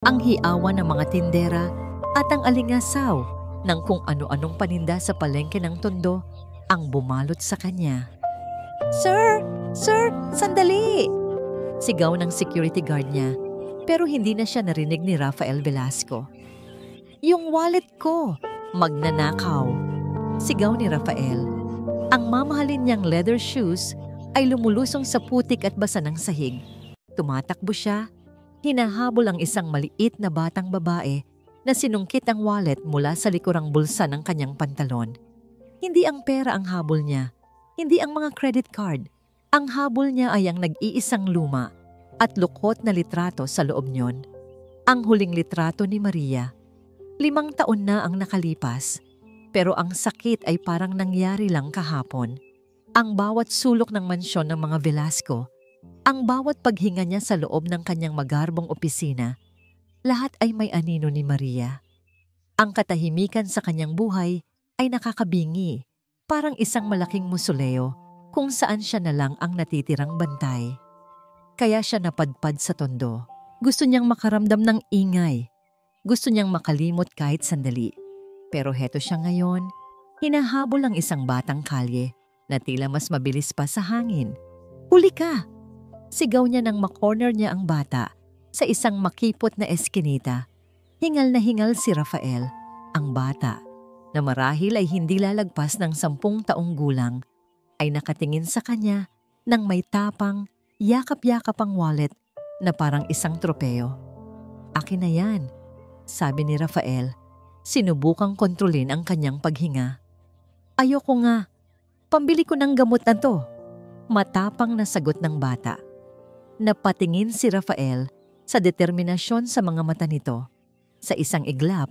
ang hiawan ng mga tindera at ang alingasaw ng kung ano-anong paninda sa palengke ng Tondo ang bumalot sa kanya. "Sir! Sir! Sandali!" Sigaw ng security guard niya, pero hindi na siya narinig ni Rafael Velasco. "Yung wallet ko! Magnanakaw!" Sigaw ni Rafael. Ang mamahalin niyang leather shoes ay lumulusong sa putik at basa ng sahig. Tumatakbo siya, hinahabol ang isang maliit na batang babae na sinungkit ang wallet mula sa likurang bulsa ng kanyang pantalon. Hindi ang pera ang habol niya, hindi ang mga credit card. Ang habol niya ay ang nag-iisang luma at lukot na litrato sa loob niyon. Ang huling litrato ni Maria. 5 taon na ang nakalipas, pero ang sakit ay parang nangyari lang kahapon. Ang bawat sulok ng mansyon ng mga Velasco, ang bawat paghinga niya sa loob ng kanyang magarbong opisina, lahat ay may anino ni Maria. Ang katahimikan sa kanyang buhay ay nakakabingi, parang isang malaking musoleo kung saan siya na lang ang natitirang bantay. Kaya siya napadpad sa Tondo. Gusto niyang makaramdam ng ingay. Gusto niyang makalimot kahit sandali. Pero heto siya ngayon, hinahabol ang isang batang kalye na tila mas mabilis pa sa hangin. "Huli ka!" Sigaw niya nang makorner niya ang bata sa isang makipot na eskinita. Hingal na hingal si Rafael, ang bata, na marahil ay hindi lalagpas ng 10 taong gulang, ay nakatingin sa kanya nang may tapang, yakap-yakap ang wallet na parang isang tropeo. "Akin na yan," sabi ni Rafael. Sinubukang kontrolin ang kanyang paghinga. "Ayoko nga. Pambili ko ng gamot na to," matapang na sagot ng bata. Napatingin si Rafael sa determinasyon sa mga mata nito. Sa isang iglap,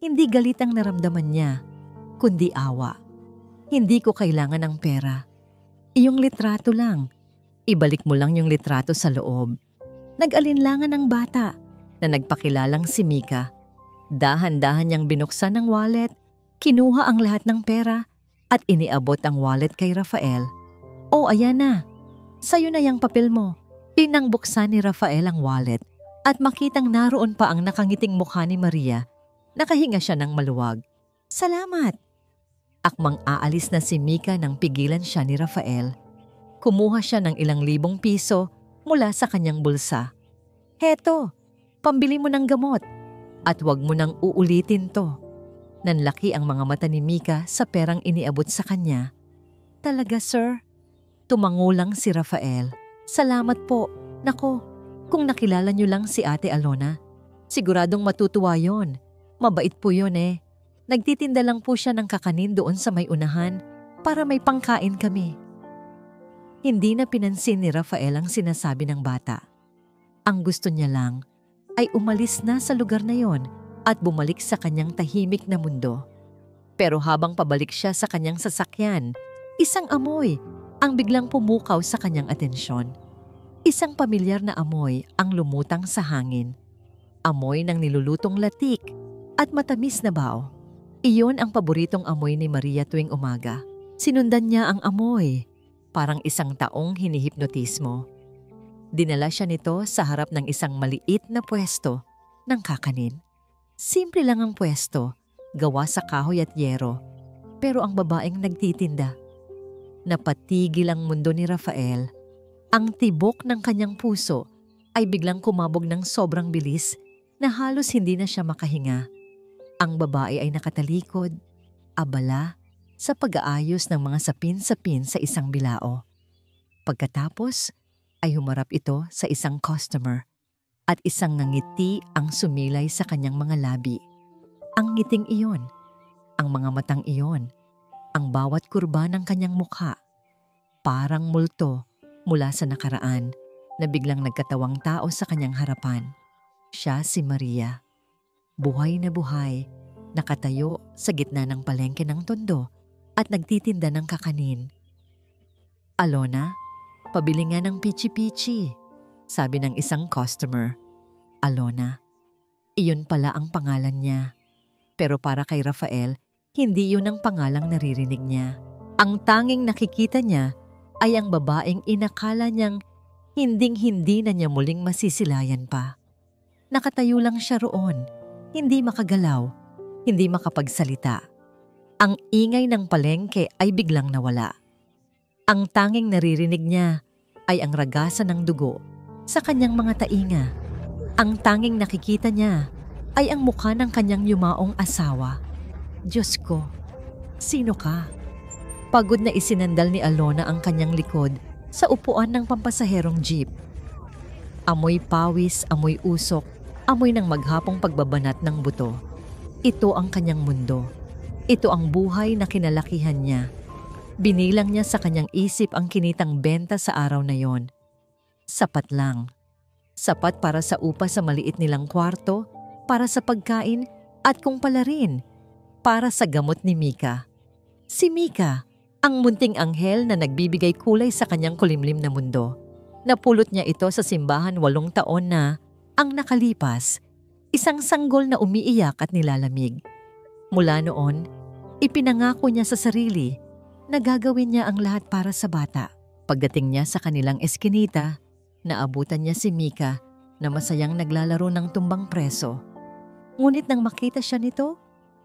hindi galit ang naramdaman niya, kundi awa. "Hindi ko kailangan ng pera. Iyong litrato lang. Ibalik mo lang yung litrato sa loob." Nag-alinlangan ang bata na nagpakilalang si Mika. Dahan-dahan niyang binuksan ang wallet, kinuha ang lahat ng pera at iniabot ang wallet kay Rafael. "Oh, ayan na. Sa'yo na yung papel mo." Pinangbuksan ni Rafael ang wallet at makitang naroon pa ang nakangiting mukha ni Maria. Nakahinga siya ng maluwag. "Salamat." Akmang aalis na si Mika nang pigilan siya ni Rafael. Kumuha siya ng ilang libong piso mula sa kanyang bulsa. "Heto, pambili mo ng gamot. At wag mo nang uulitin to." Nanlaki ang mga mata ni Mika sa perang iniabot sa kanya. "Talaga, sir?" Tumango lang si Rafael. "Salamat po. Nako, kung nakilala niyo lang si Ate Alona, siguradong matutuwa yon. Mabait po yon eh. Nagtitinda lang po siya ng kakanin doon sa may unahan para may pangkain kami." Hindi na pinansin ni Rafael ang sinasabi ng bata. Ang gusto niya lang ay umalis na sa lugar na yon at bumalik sa kanyang tahimik na mundo. Pero habang pabalik siya sa kanyang sasakyan, isang amoy ang biglang pumukaw sa kanyang atensyon. Isang pamilyar na amoy ang lumutang sa hangin. Amoy ng nilulutong latik at matamis na bao. Iyon ang paboritong amoy ni Maria tuwing umaga. Sinundan niya ang amoy, parang isang taong hinihipnotismo. Dinala siya nito sa harap ng isang maliit na pwesto ng kakanin. Simple lang ang pwesto, gawa sa kahoy at yero, pero ang babaeng nagtitinda. Napatigil ang mundo ni Rafael. Ang tibok ng kanyang puso ay biglang kumabog ng sobrang bilis na halos hindi na siya makahinga. Ang babae ay nakatalikod, abala, sa pag-aayos ng mga sapin-sapin sa isang bilao. Pagkatapos ay humarap ito sa isang customer at isang ngiti ang sumilay sa kanyang mga labi. Ang ngiting iyon, ang mga matang iyon, ang bawat kurba ng kanyang mukha, parang multo mula sa nakaraan na biglang nagkatawang tao sa kanyang harapan. Siya si Maria. Buhay na buhay, nakatayo sa gitna ng palengke ng Tondo at nagtitinda ng kakanin. "Alona, pabili nga ng pichi-pichi," sabi ng isang customer. Alona. Iyon pala ang pangalan niya. Pero para kay Rafael, hindi yun ang pangalang naririnig niya. Ang tanging nakikita niya ay ang babaeng inakala niyang hinding-hindi na niya muling masisilayan pa. Nakatayo lang siya roon, hindi makagalaw, hindi makapagsalita. Ang ingay ng palengke ay biglang nawala. Ang tanging naririnig niya ay ang ragasan ng dugo sa kanyang mga tainga. Ang tanging nakikita niya ay ang mukha ng kanyang yumaong asawa. Diyos ko, sino ka? Pagod na isinandal ni Alona ang kanyang likod sa upuan ng pampasaherong jeep. Amoy pawis, amoy usok, amoy ng maghapong pagbabanat ng buto. Ito ang kanyang mundo. Ito ang buhay na kinalakihan niya. Binilang niya sa kanyang isip ang kinitang benta sa araw na yon. Sapat lang. Sapat para sa upa sa maliit nilang kwarto, para sa pagkain, at kung pala rin, para sa gamot ni Mika. Si Mika, ang munting anghel na nagbibigay kulay sa kanyang kulimlim na mundo. Napulot niya ito sa simbahan 8 taon na ang nakalipas, isang sanggol na umiiyak at nilalamig. Mula noon, ipinangako niya sa sarili na gagawin niya ang lahat para sa bata. Pagdating niya sa kanilang eskinita, naabutan niya si Mika na masayang naglalaro ng tumbang preso. Ngunit nang makita siya nito,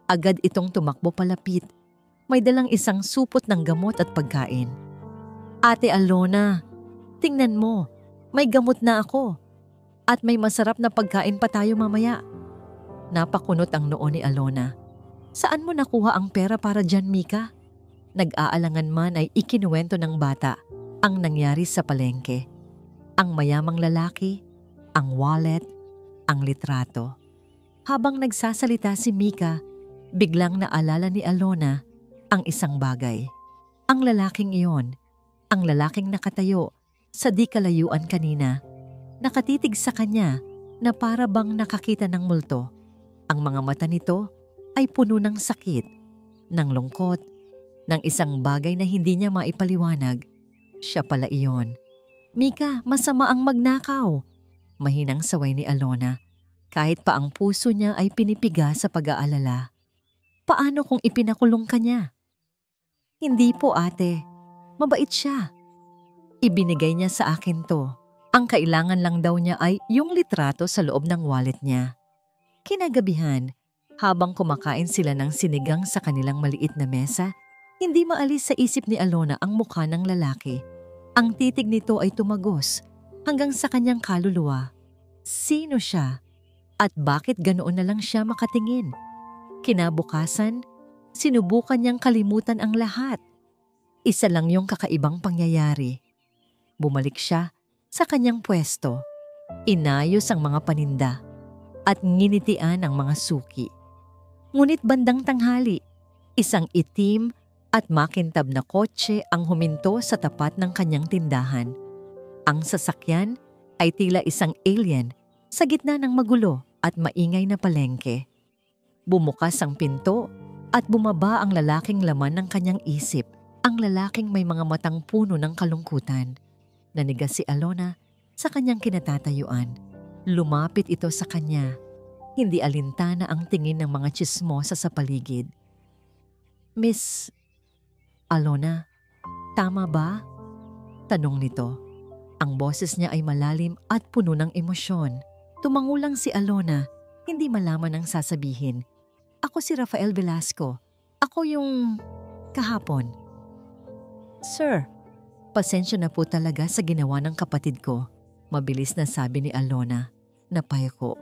agad itong tumakbo palapit. May dalang isang supot ng gamot at pagkain. Ate Alona, tingnan mo, may gamot na ako. At may masarap na pagkain pa tayo mamaya. Napakunot ang noo ni Alona. Saan mo nakuha ang pera para dyan, Mika? Nag-aalangan man ay ikinuwento ng bata ang nangyari sa palengke. Ang mayamang lalaki, ang wallet, ang litrato. Habang nagsasalita si Mika, biglang naalala ni Alona ang isang bagay. Ang lalaking iyon, ang lalaking nakatayo sa di kalayuan kanina, nakatitig sa kanya na para bang nakakita ng multo. Ang mga mata nito ay puno ng sakit, ng lungkot, ng isang bagay na hindi niya maipaliwanag. Siya pala iyon. Mika, masama ang magnakaw. Mahinang saway ni Alona. Kahit pa ang puso niya ay pinipiga sa pag-aalala. Paano kung ipinakulong ka niya? Hindi po ate. Mabait siya. Ibinigay niya sa akin to. Ang kailangan lang daw niya ay yung litrato sa loob ng wallet niya. Kinagabihan, habang kumakain sila ng sinigang sa kanilang maliit na mesa, hindi maalis sa isip ni Alona ang mukha ng lalaki. Ang titig nito ay tumagos hanggang sa kanyang kaluluwa. Sino siya? At bakit ganoon na lang siya makatingin? Kinabukasan, sinubukan niyang kalimutan ang lahat. Isa lang yung kakaibang pangyayari. Bumalik siya sa kanyang pwesto. Inayos ang mga paninda at nginitian ang mga suki. Ngunit bandang tanghali, isang itim at makintab na kotse ang huminto sa tapat ng kanyang tindahan. Ang sasakyan ay tila isang alien sa gitna ng magulo at maingay na palengke. Bumukas ang pinto at bumaba ang lalaking laman ng kanyang isip, ang lalaking may mga matang puno ng kalungkutan. Nanigas si Alona sa kanyang kinatatayuan. Lumapit ito sa kanya. Hindi alintana ang tingin ng mga tsismosa sa paligid. Miss Alona, tama ba? Tanong nito. Ang boses niya ay malalim at puno ng emosyon. Tumangulang si Alona, hindi malaman ang sasabihin. Ako si Rafael Velasco. Ako yung kahapon. Sir, pasensya na po talaga sa ginawa ng kapatid ko. Mabilis na sabi ni Alona. Napayako.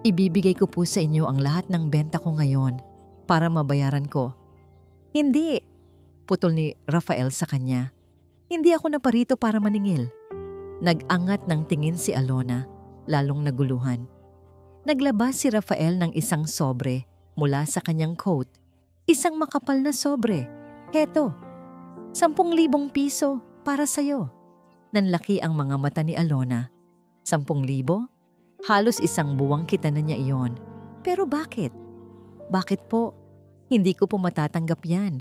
Ibibigay ko po sa inyo ang lahat ng benta ko ngayon para mabayaran ko. Hindi, putol ni Rafael sa kanya. Hindi ako naparito para maningil. Nag-angat ng tingin si Alona, lalong naguluhan. Naglabas si Rafael ng isang sobre mula sa kanyang coat. Isang makapal na sobre. Heto, 10,000 piso para sa'yo. Nanlaki ang mga mata ni Alona. 10,000? Halos isang buwang kita na niya iyon. Pero bakit? Bakit po? Hindi ko po matatanggap yan.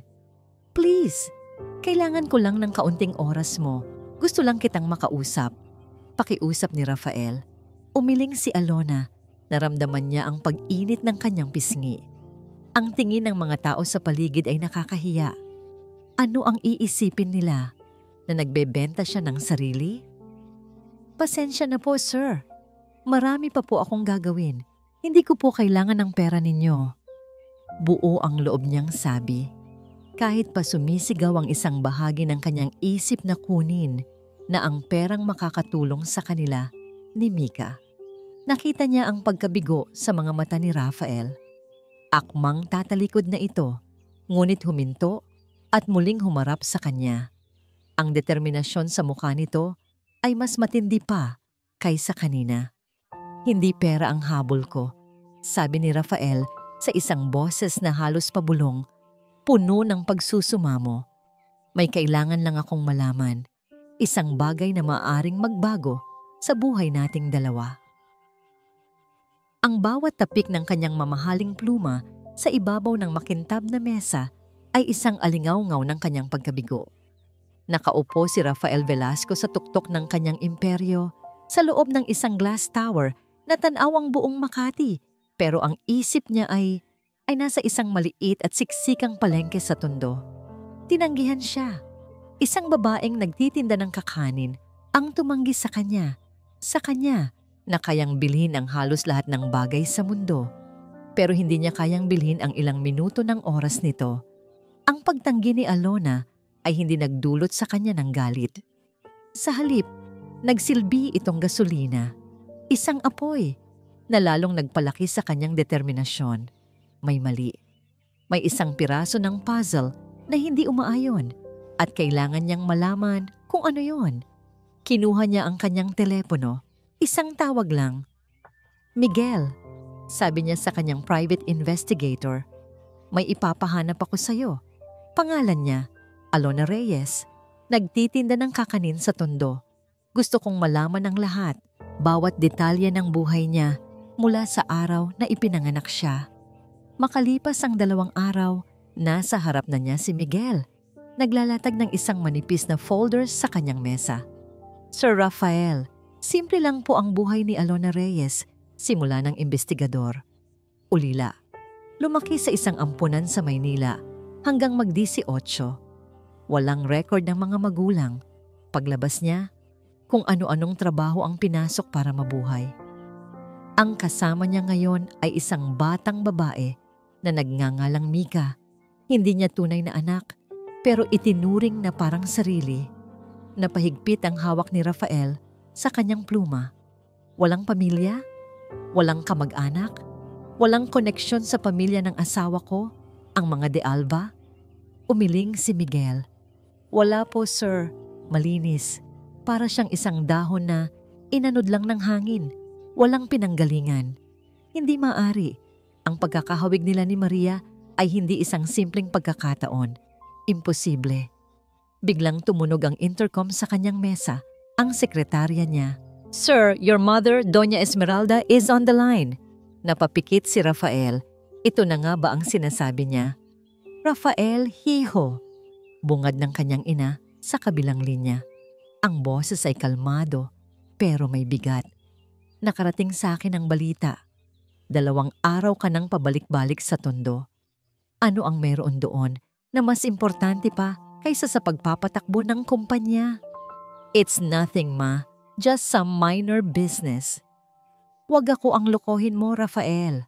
Please, kailangan ko lang ng kaunting oras mo. Gusto lang kitang makausap. Pakiusap ni Rafael. Umiling si Alona. Naramdaman niya ang pag-init ng kanyang pisngi. Ang tingin ng mga tao sa paligid ay nakakahiya. Ano ang iisipin nila? Na nagbebenta siya ng sarili? Pasensya na po, sir. Marami pa po akong gagawin. Hindi ko po kailangan ng pera ninyo. Buo ang loob niyang sabi. Kahit pa sumisigaw ang isang bahagi ng kanyang isip na kunin na ang perang makakatulong sa kanila ni Mika. Nakita niya ang pagkabigo sa mga mata ni Rafael. Akmang tatalikod na ito, ngunit huminto at muling humarap sa kanya. Ang determinasyon sa mukha nito ay mas matindi pa kaysa kanina. Hindi pera ang habol ko, sabi ni Rafael sa isang boses na halos pabulong, puno ng pagsusumamo. May kailangan lang akong malaman, isang bagay na maaaring magbago sa buhay nating dalawa. Ang bawat tapik ng kanyang mamahaling pluma sa ibabaw ng makintab na mesa ay isang alingaw-ngaw ng kanyang pagkabigo. Nakaupo si Rafael Velasco sa tuktok ng kanyang imperyo sa loob ng isang glass tower na tanaw ang buong Makati, pero ang isip niya ay nasa isang maliit at siksikang palengke sa Tondo. Tinanggihan siya. Isang babaeng nagtitinda ng kakanin ang tumanggi sa kanya na kayang bilhin ang halos lahat ng bagay sa mundo. Pero hindi niya kayang bilhin ang ilang minuto ng oras nito. Ang pagtanggi ni Alona ay hindi nagdulot sa kanya ng galit. Sa halip, nagsilbi itong gasolina. Isang apoy na lalong nagpalaki sa kanyang determinasyon. May mali. May isang piraso ng puzzle na hindi umaayon at kailangan niyang malaman kung ano yon. Kinuha niya ang kanyang telepono. Isang tawag lang. Miguel, sabi niya sa kanyang private investigator, may ipapahanap ako sa'yo. Pangalan niya, Alona Reyes. Nagtitinda ng kakanin sa Tondo. Gusto kong malaman ang lahat, bawat detalye ng buhay niya mula sa araw na ipinanganak siya. Makalipas ang 2 araw, nasa harap na niya si Miguel. Naglalatag ng isang manipis na folders sa kanyang mesa. Sir Rafael, simple lang po ang buhay ni Alona Reyes, simula ng investigador. Ulila. Lumaki sa isang ampunan sa Maynila hanggang mag-18. Walang record ng mga magulang. Paglabas niya, kung ano-anong trabaho ang pinasok para mabuhay. Ang kasama niya ngayon ay isang batang babae na nagngangalang Mika. Hindi niya tunay na anak, pero itinuring na parang sarili. Napahigpit ang hawak ni Rafael sa kanyang pluma. Walang pamilya, walang kamag-anak, walang koneksyon sa pamilya ng asawa ko, ang mga De Alva. Umiling si Miguel. Wala po sir, malinis. Para siyang isang dahon na inanod lang ng hangin, walang pinanggalingan. Hindi maari. Ang pagkakahawig nila ni Maria ay hindi isang simpleng pagkakataon. Imposible. Biglang tumunog ang intercom sa kanyang mesa. Ang sekretarya niya. Sir, your mother, Doña Esmeralda, is on the line. Napapikit si Rafael. Ito na nga ba ang sinasabi niya? Rafael, hiho. Bungad ng kanyang ina sa kabilang linya. Ang boses ay kalmado, pero may bigat. Nakarating sa akin ang balita. 2 araw ka nang pabalik-balik sa Tondo. Ano ang meron doon na mas importante pa kaysa sa pagpapatakbo ng kumpanya? It's nothing, ma. Just some minor business. Huwag ako ang lokohin mo, Rafael.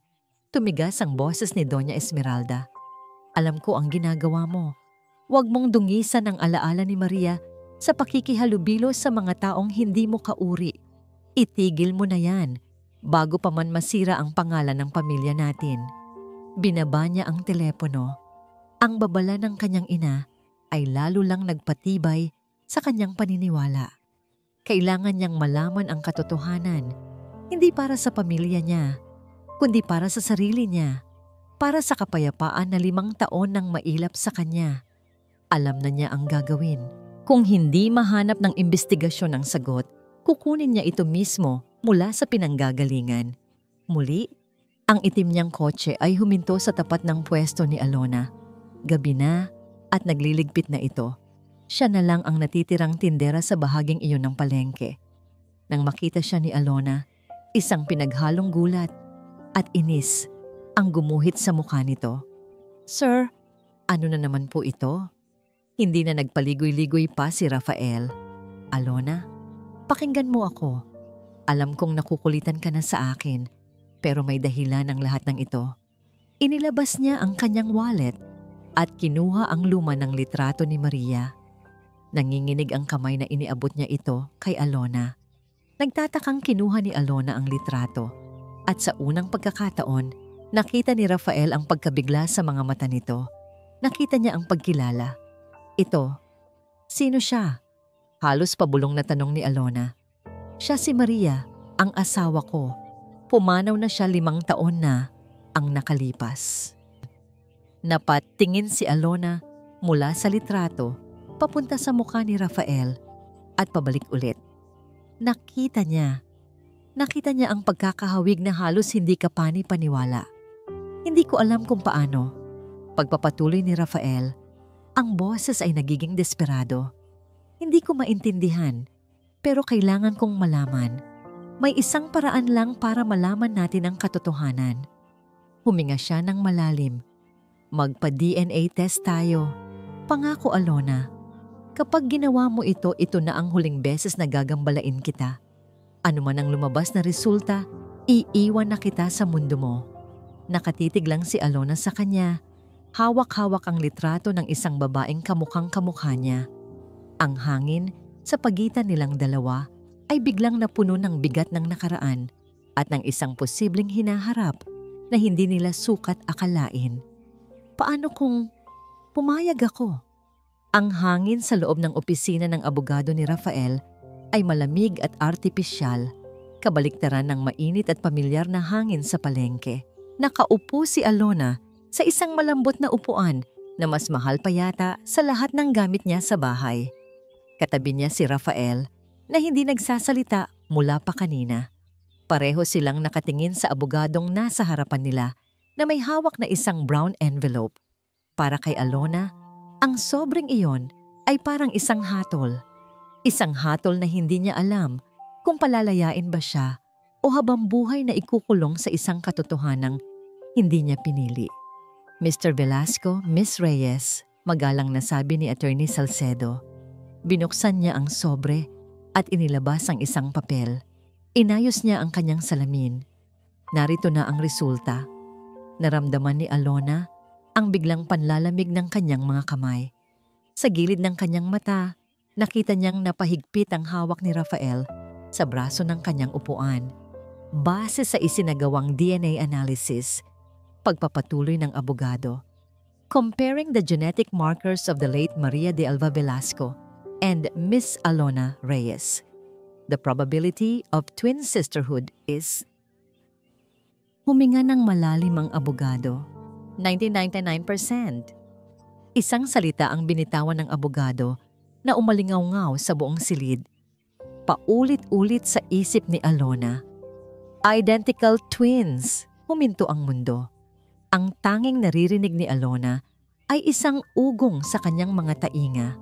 Tumigas ang boses ni Doña Esmeralda. Alam ko ang ginagawa mo. Huwag mong dungisan ang alaala ni Maria sa pakikihalubilo sa mga taong hindi mo kauri. Itigil mo na yan bago pa man masira ang pangalan ng pamilya natin. Binaba niya ang telepono. Ang babala ng kanyang ina ay lalo lang nagpatibay sa kanyang paniniwala. Kailangan niyang malaman ang katotohanan, hindi para sa pamilya niya, kundi para sa sarili niya, para sa kapayapaan na 5 taon nang mailap sa kanya. Alam na niya ang gagawin. Kung hindi mahanap ng investigasyon ang sagot, kukunin niya ito mismo mula sa pinanggagalingan. Muli, ang itim niyang kotse ay huminto sa tapat ng pwesto ni Alona. Gabi na at nagliligpit na ito. Siya na lang ang natitirang tindera sa bahaging iyon ng palengke. Nang makita siya ni Alona, isang pinaghalong gulat at inis ang gumuhit sa mukha nito. Sir, ano na naman po ito? Hindi na nagpaligoy-ligoy pa si Rafael. Alona, pakinggan mo ako. Alam kong nakukulitan ka na sa akin, pero may dahilan ang lahat ng ito. Inilabas niya ang kanyang wallet at kinuha ang luma ng litrato ni Maria. Nanginginig ang kamay na iniabot niya ito kay Alona. Nagtatakang kinuha ni Alona ang litrato at sa unang pagkakataon, nakita ni Rafael ang pagkabigla sa mga mata nito. Nakita niya ang pagkilala. Ito, sino siya? Halos pabulong na tanong ni Alona. Siya si Maria, ang asawa ko. Pumanaw na siya 5 taon na ang nakalipas. Napatingin si Alona mula sa litrato papunta sa mukha ni Rafael at pabalik ulit. Nakita niya ang pagkakahawig na halos hindi ka pani-paniwala. Hindi ko alam kung paano. Pagpapatuloy ni Rafael, ang boses ay nagiging desperado. Hindi ko maintindihan, pero kailangan kong malaman. May isang paraan lang para malaman natin ang katotohanan. Huminga siya ng malalim. Magpa-DNA test tayo. Pangako, Alona. Kapag ginawa mo ito na ang huling beses na gagambalain kita. Ano man ang lumabas na resulta, iiwan na kita sa mundo mo. Nakatitig lang si Alona sa kanya. Hawak-hawak ang litrato ng isang babaeng kamukhang kamukha niya. Ang hangin sa pagitan nilang dalawa ay biglang napuno ng bigat ng nakaraan at ng isang posibleng hinaharap na hindi nila sukat akalain. Paano kung pumayag ako? Ang hangin sa loob ng opisina ng abogado ni Rafael ay malamig at artipisyal, kabaliktaran ng mainit at pamilyar na hangin sa palengke. Nakaupo si Alona sa isang malambot na upuan na mas mahal pa yata sa lahat ng gamit niya sa bahay. Katabi niya si Rafael na hindi nagsasalita mula pa kanina. Pareho silang nakatingin sa abogadong nasa harapan nila na may hawak na isang brown envelope. Para kay Alona, ang sobrang iyon ay parang isang hatol. Isang hatol na hindi niya alam kung palalayain ba siya o habang buhay na ikukulong sa isang katotohanang hindi niya pinili. Mr. Velasco, Miss Reyes, magalang na sabi ni Attorney Salcedo. Binuksan niya ang sobre at inilabas ang isang papel. Inayos niya ang kanyang salamin. Narito na ang resulta. Naramdaman ni Alona ang biglang panlalamig ng kanyang mga kamay. Sa gilid ng kanyang mata, nakita niyang napahigpit ang hawak ni Rafael sa braso ng kanyang upuan. Base sa isinagawang DNA analysis, pagpapatuloy ng abogado. Comparing the genetic markers of the late Maria de Alva Velasco and Miss Alona Reyes, the probability of twin sisterhood is... Huminga ng malalim ang abogado. 1999%. Isang salita ang binitawan ng abogado na umalingaw-ngaw sa buong silid. Paulit-ulit sa isip ni Alona. Identical twins. Huminto ang mundo. Ang tanging naririnig ni Alona ay isang ugong sa kanyang mga tainga.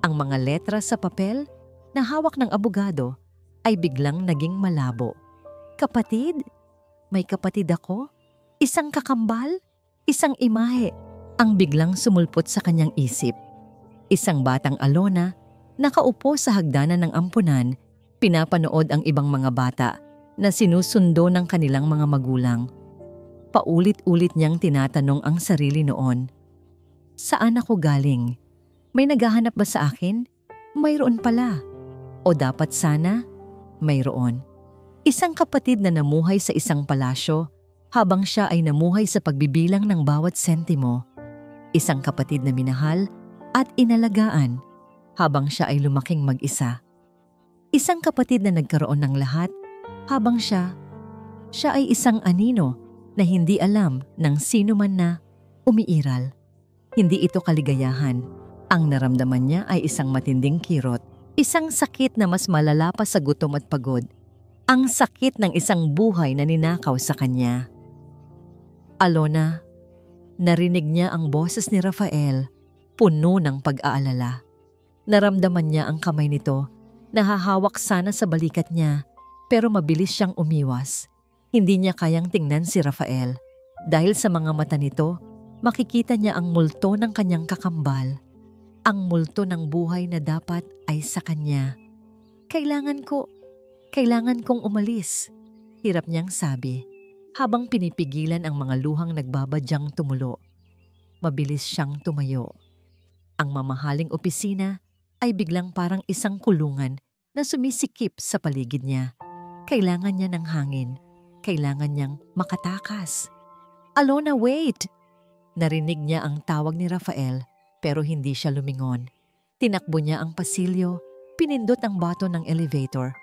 Ang mga letra sa papel na hawak ng abogado ay biglang naging malabo. Kapatid? May kapatid ako? Isang kakambal? Isang imahe ang biglang sumulpot sa kanyang isip. Isang batang Alona, nakaupo sa hagdanan ng ampunan, pinapanood ang ibang mga bata na sinusundo ng kanilang mga magulang. Paulit-ulit niyang tinatanong ang sarili noon. Saan ako galing? May naghahanap ba sa akin? Mayroon pala. O dapat sana? Mayroon. Isang kapatid na namuhay sa isang palasyo habang siya ay namuhay sa pagbibilang ng bawat sentimo. Isang kapatid na minahal at inalagaan habang siya ay lumaking mag-isa. Isang kapatid na nagkaroon ng lahat habang siya ay isang anino na hindi alam ng sino man na umiiral. Hindi ito kaligayahan. Ang naramdaman niya ay isang matinding kirot, isang sakit na mas malala pa sa gutom at pagod. Ang sakit ng isang buhay na ninakaw sa kanya. Alona, narinig niya ang boses ni Rafael, puno ng pag-aalala. Naramdaman niya ang kamay nito, nahahawak sana sa balikat niya, pero mabilis siyang umiwas. Hindi niya kayang tingnan si Rafael. Dahil sa mga mata nito, makikita niya ang multo ng kanyang kakambal. Ang multo ng buhay na dapat ay sa kanya. Kailangan kong umalis, hirap niyang sabi, habang pinipigilan ang mga luhang nagbabadyang tumulo. Mabilis siyang tumayo. Ang mamahaling opisina ay biglang parang isang kulungan na sumisikip sa paligid niya. Kailangan niya ng hangin. Kailangan niyang makatakas. "Alona, wait!" Narinig niya ang tawag ni Rafael pero hindi siya lumingon. Tinakbo niya ang pasilyo, pinindot ang button ng elevator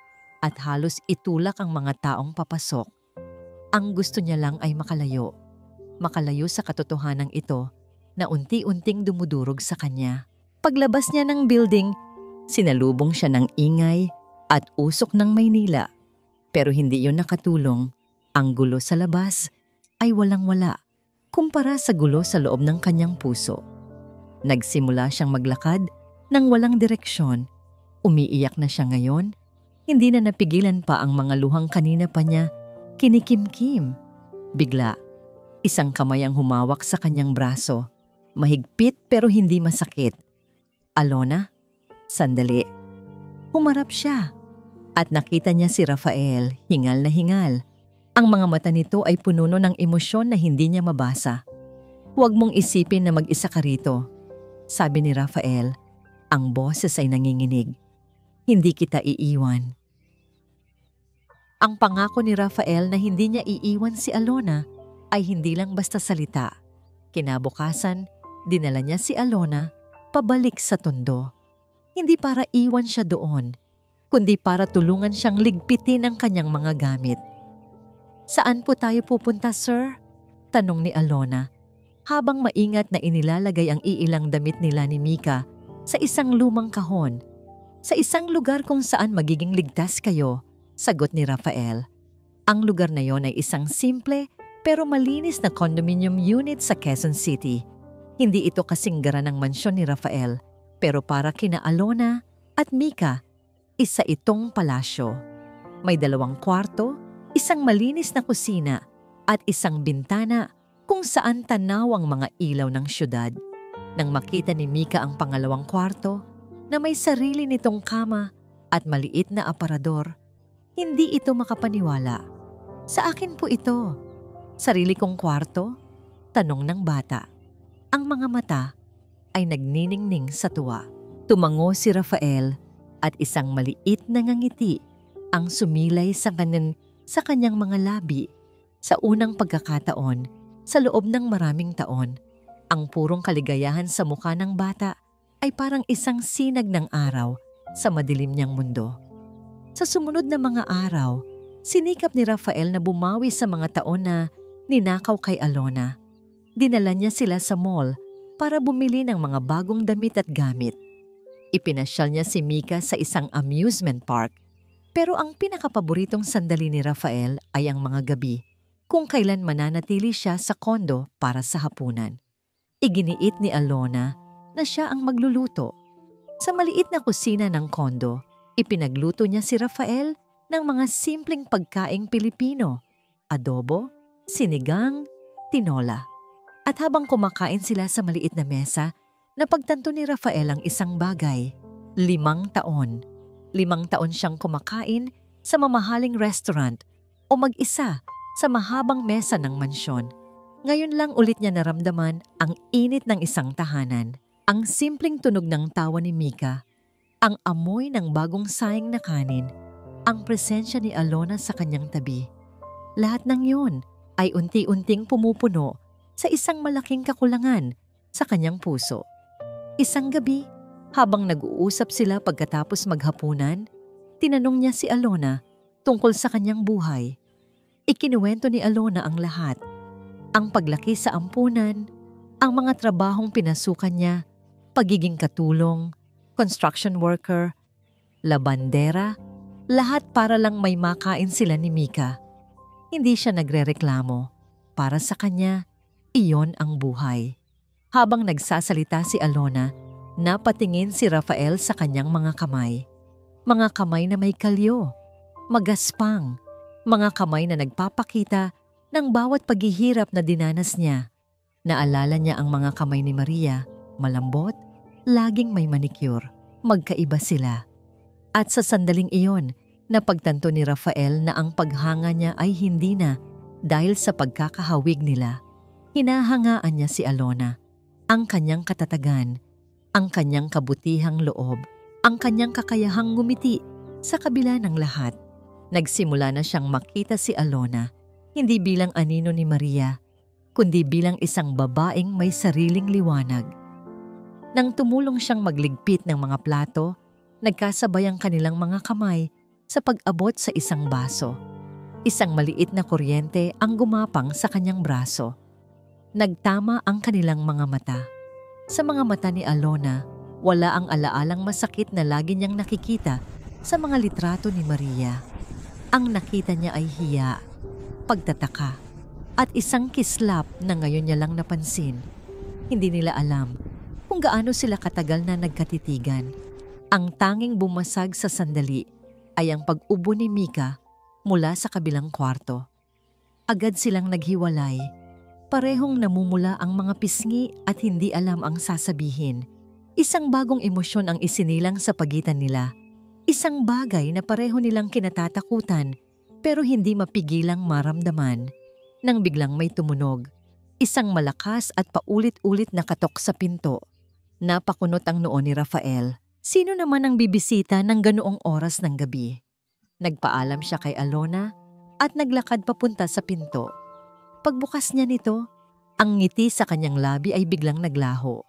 at halos itulak ang mga taong papasok. Ang gusto niya lang ay makalayo. Makalayo sa katotohanan ito na unti-unting dumudurog sa kanya. Paglabas niya ng building, sinalubong siya ng ingay at usok ng Maynila. Pero hindi yun nakatulong. Ang gulo sa labas ay walang-wala kumpara sa gulo sa loob ng kanyang puso. Nagsimula siyang maglakad nang walang direksyon. Umiiyak na siya ngayon. Hindi na napigilan pa ang mga luhang kanina pa niya kinikimkim. Bigla, isang kamay ang humawak sa kanyang braso. Mahigpit pero hindi masakit. "Alona, sandali." Humarap siya at nakita niya si Rafael, hingal na hingal. Ang mga mata nito ay pununo ng emosyon na hindi niya mabasa. "Huwag mong isipin na mag-isa ka rito," sabi ni Rafael. Ang boses ay nanginginig. "Hindi kita iiwan." Ang pangako ni Rafael na hindi niya iiwan si Alona ay hindi lang basta salita. Kinabukasan, dinala niya si Alona pabalik sa Tondo. Hindi para iwan siya doon, kundi para tulungan siyang ligpitin ang kanyang mga gamit. "Saan po tayo pupunta, sir?" tanong ni Alona, habang maingat na inilalagay ang iilang damit nila ni Mika sa isang lumang kahon. "Sa isang lugar kung saan magiging ligtas kayo," sagot ni Rafael. Ang lugar na yon ay isang simple pero malinis na condominium unit sa Quezon City. Hindi ito kasinggaran ng mansyon ni Rafael, pero para kina Alona at Mika, isa itong palasyo. May 2 kwarto, isang malinis na kusina at isang bintana kung saan tanaw ang mga ilaw ng syudad. Nang makita ni Mika ang pangalawang kwarto na may sarili nitong kama at maliit na aparador, hindi ito makapaniwala. "Sa akin po ito." "Sarili kong kwarto?" tanong ng bata. Ang mga mata ay nagniningning sa tuwa. Tumango si Rafael at isang maliit na ngangiti ang sumilay sa kanyang mga labi. Sa unang pagkakataon, sa loob ng maraming taon, ang purong kaligayahan sa mukha ng bata ay parang isang sinag ng araw sa madilim niyang mundo. Sa sumunod na mga araw, sinikap ni Rafael na bumawi sa mga taon na ninakaw kay Alona. Dinala niya sila sa mall para bumili ng mga bagong damit at gamit. Ipinasyal niya si Mika sa isang amusement park. Pero ang pinakapaboritong sandali ni Rafael ay ang mga gabi, kung kailan mananatili siya sa kondo para sa hapunan. Iginiit ni Alona na siya ang magluluto. Sa maliit na kusina ng kondo, ipinagluto niya si Rafael ng mga simpleng pagkaing Pilipino, adobo, sinigang, tinola. At habang kumakain sila sa maliit na mesa, napagtanto ni Rafael ang isang bagay. 5 taon. 5 taon siyang kumakain sa mamahaling restaurant o mag-isa sa mahabang mesa ng mansyon. Ngayon lang ulit niya naramdaman ang init ng isang tahanan, ang simpleng tunog ng tawa ni Mika, ang amoy ng bagong saing na kanin, ang presensya ni Alona sa kanyang tabi. Lahat ng yun ay unti-unting pumupuno sa isang malaking kakulangan sa kanyang puso. Isang gabi, habang nag-uusap sila pagkatapos maghapunan, tinanong niya si Alona tungkol sa kanyang buhay. Ikinuwento ni Alona ang lahat. Ang paglaki sa ampunan, ang mga trabahong pinasukan niya, pagiging katulong, construction worker, labandera, lahat para lang may makain sila ni Mika. Hindi siya nagrereklamo. Para sa kanya, iyon ang buhay. Habang nagsasalita si Alona, napatingin si Rafael sa kanyang mga kamay. Mga kamay na may kalyo, magaspang, mga kamay na nagpapakita ng bawat paghihirap na dinanas niya. Naalala niya ang mga kamay ni Maria, malambot, laging may manicure, magkaiba sila. At sa sandaling iyon, Napagtanto ni Rafael na ang paghanga niya ay hindi na dahil sa pagkakahawig nila. Hinahangaan niya si Alona, ang kanyang katatagan, ang kanyang kabutihang loob, ang kanyang kakayahang ngumiti sa kabila ng lahat. Nagsimula na siyang makita si Alona, hindi bilang anino ni Maria, kundi bilang isang babaeng may sariling liwanag. Nang tumulong siyang magligpit ng mga plato, nagkasabay ang kanilang mga kamay sa pag-abot sa isang baso. Isang maliit na kuryente ang gumapang sa kanyang braso. Nagtama ang kanilang mga mata. Sa mga mata ni Alona, wala ang alaalang masakit na lagi niyang nakikita sa mga litrato ni Maria. Ang nakita niya ay hiya, pagtataka, at isang kislap na ngayon niya lang napansin. Hindi nila alam kung gaano sila katagal na nagkatitigan. Ang tanging bumasag sa sandali ay ang pag-ubo ni Mika mula sa kabilang kwarto. Agad silang naghiwalay. Parehong namumula ang mga pisngi at hindi alam ang sasabihin. Isang bagong emosyon ang isinilang sa pagitan nila. Isang bagay na pareho nilang kinatatakutan pero hindi mapigilang maramdaman. Nang biglang may tumunog, isang malakas at paulit-ulit na katok sa pinto. Napakunot ang noo ni Rafael. Sino naman ang bibisita ng ganoong oras ng gabi? Nagpaalam siya kay Alona at naglakad papunta sa pinto. Pagbukas niya nito, ang ngiti sa kanyang labi ay biglang naglaho.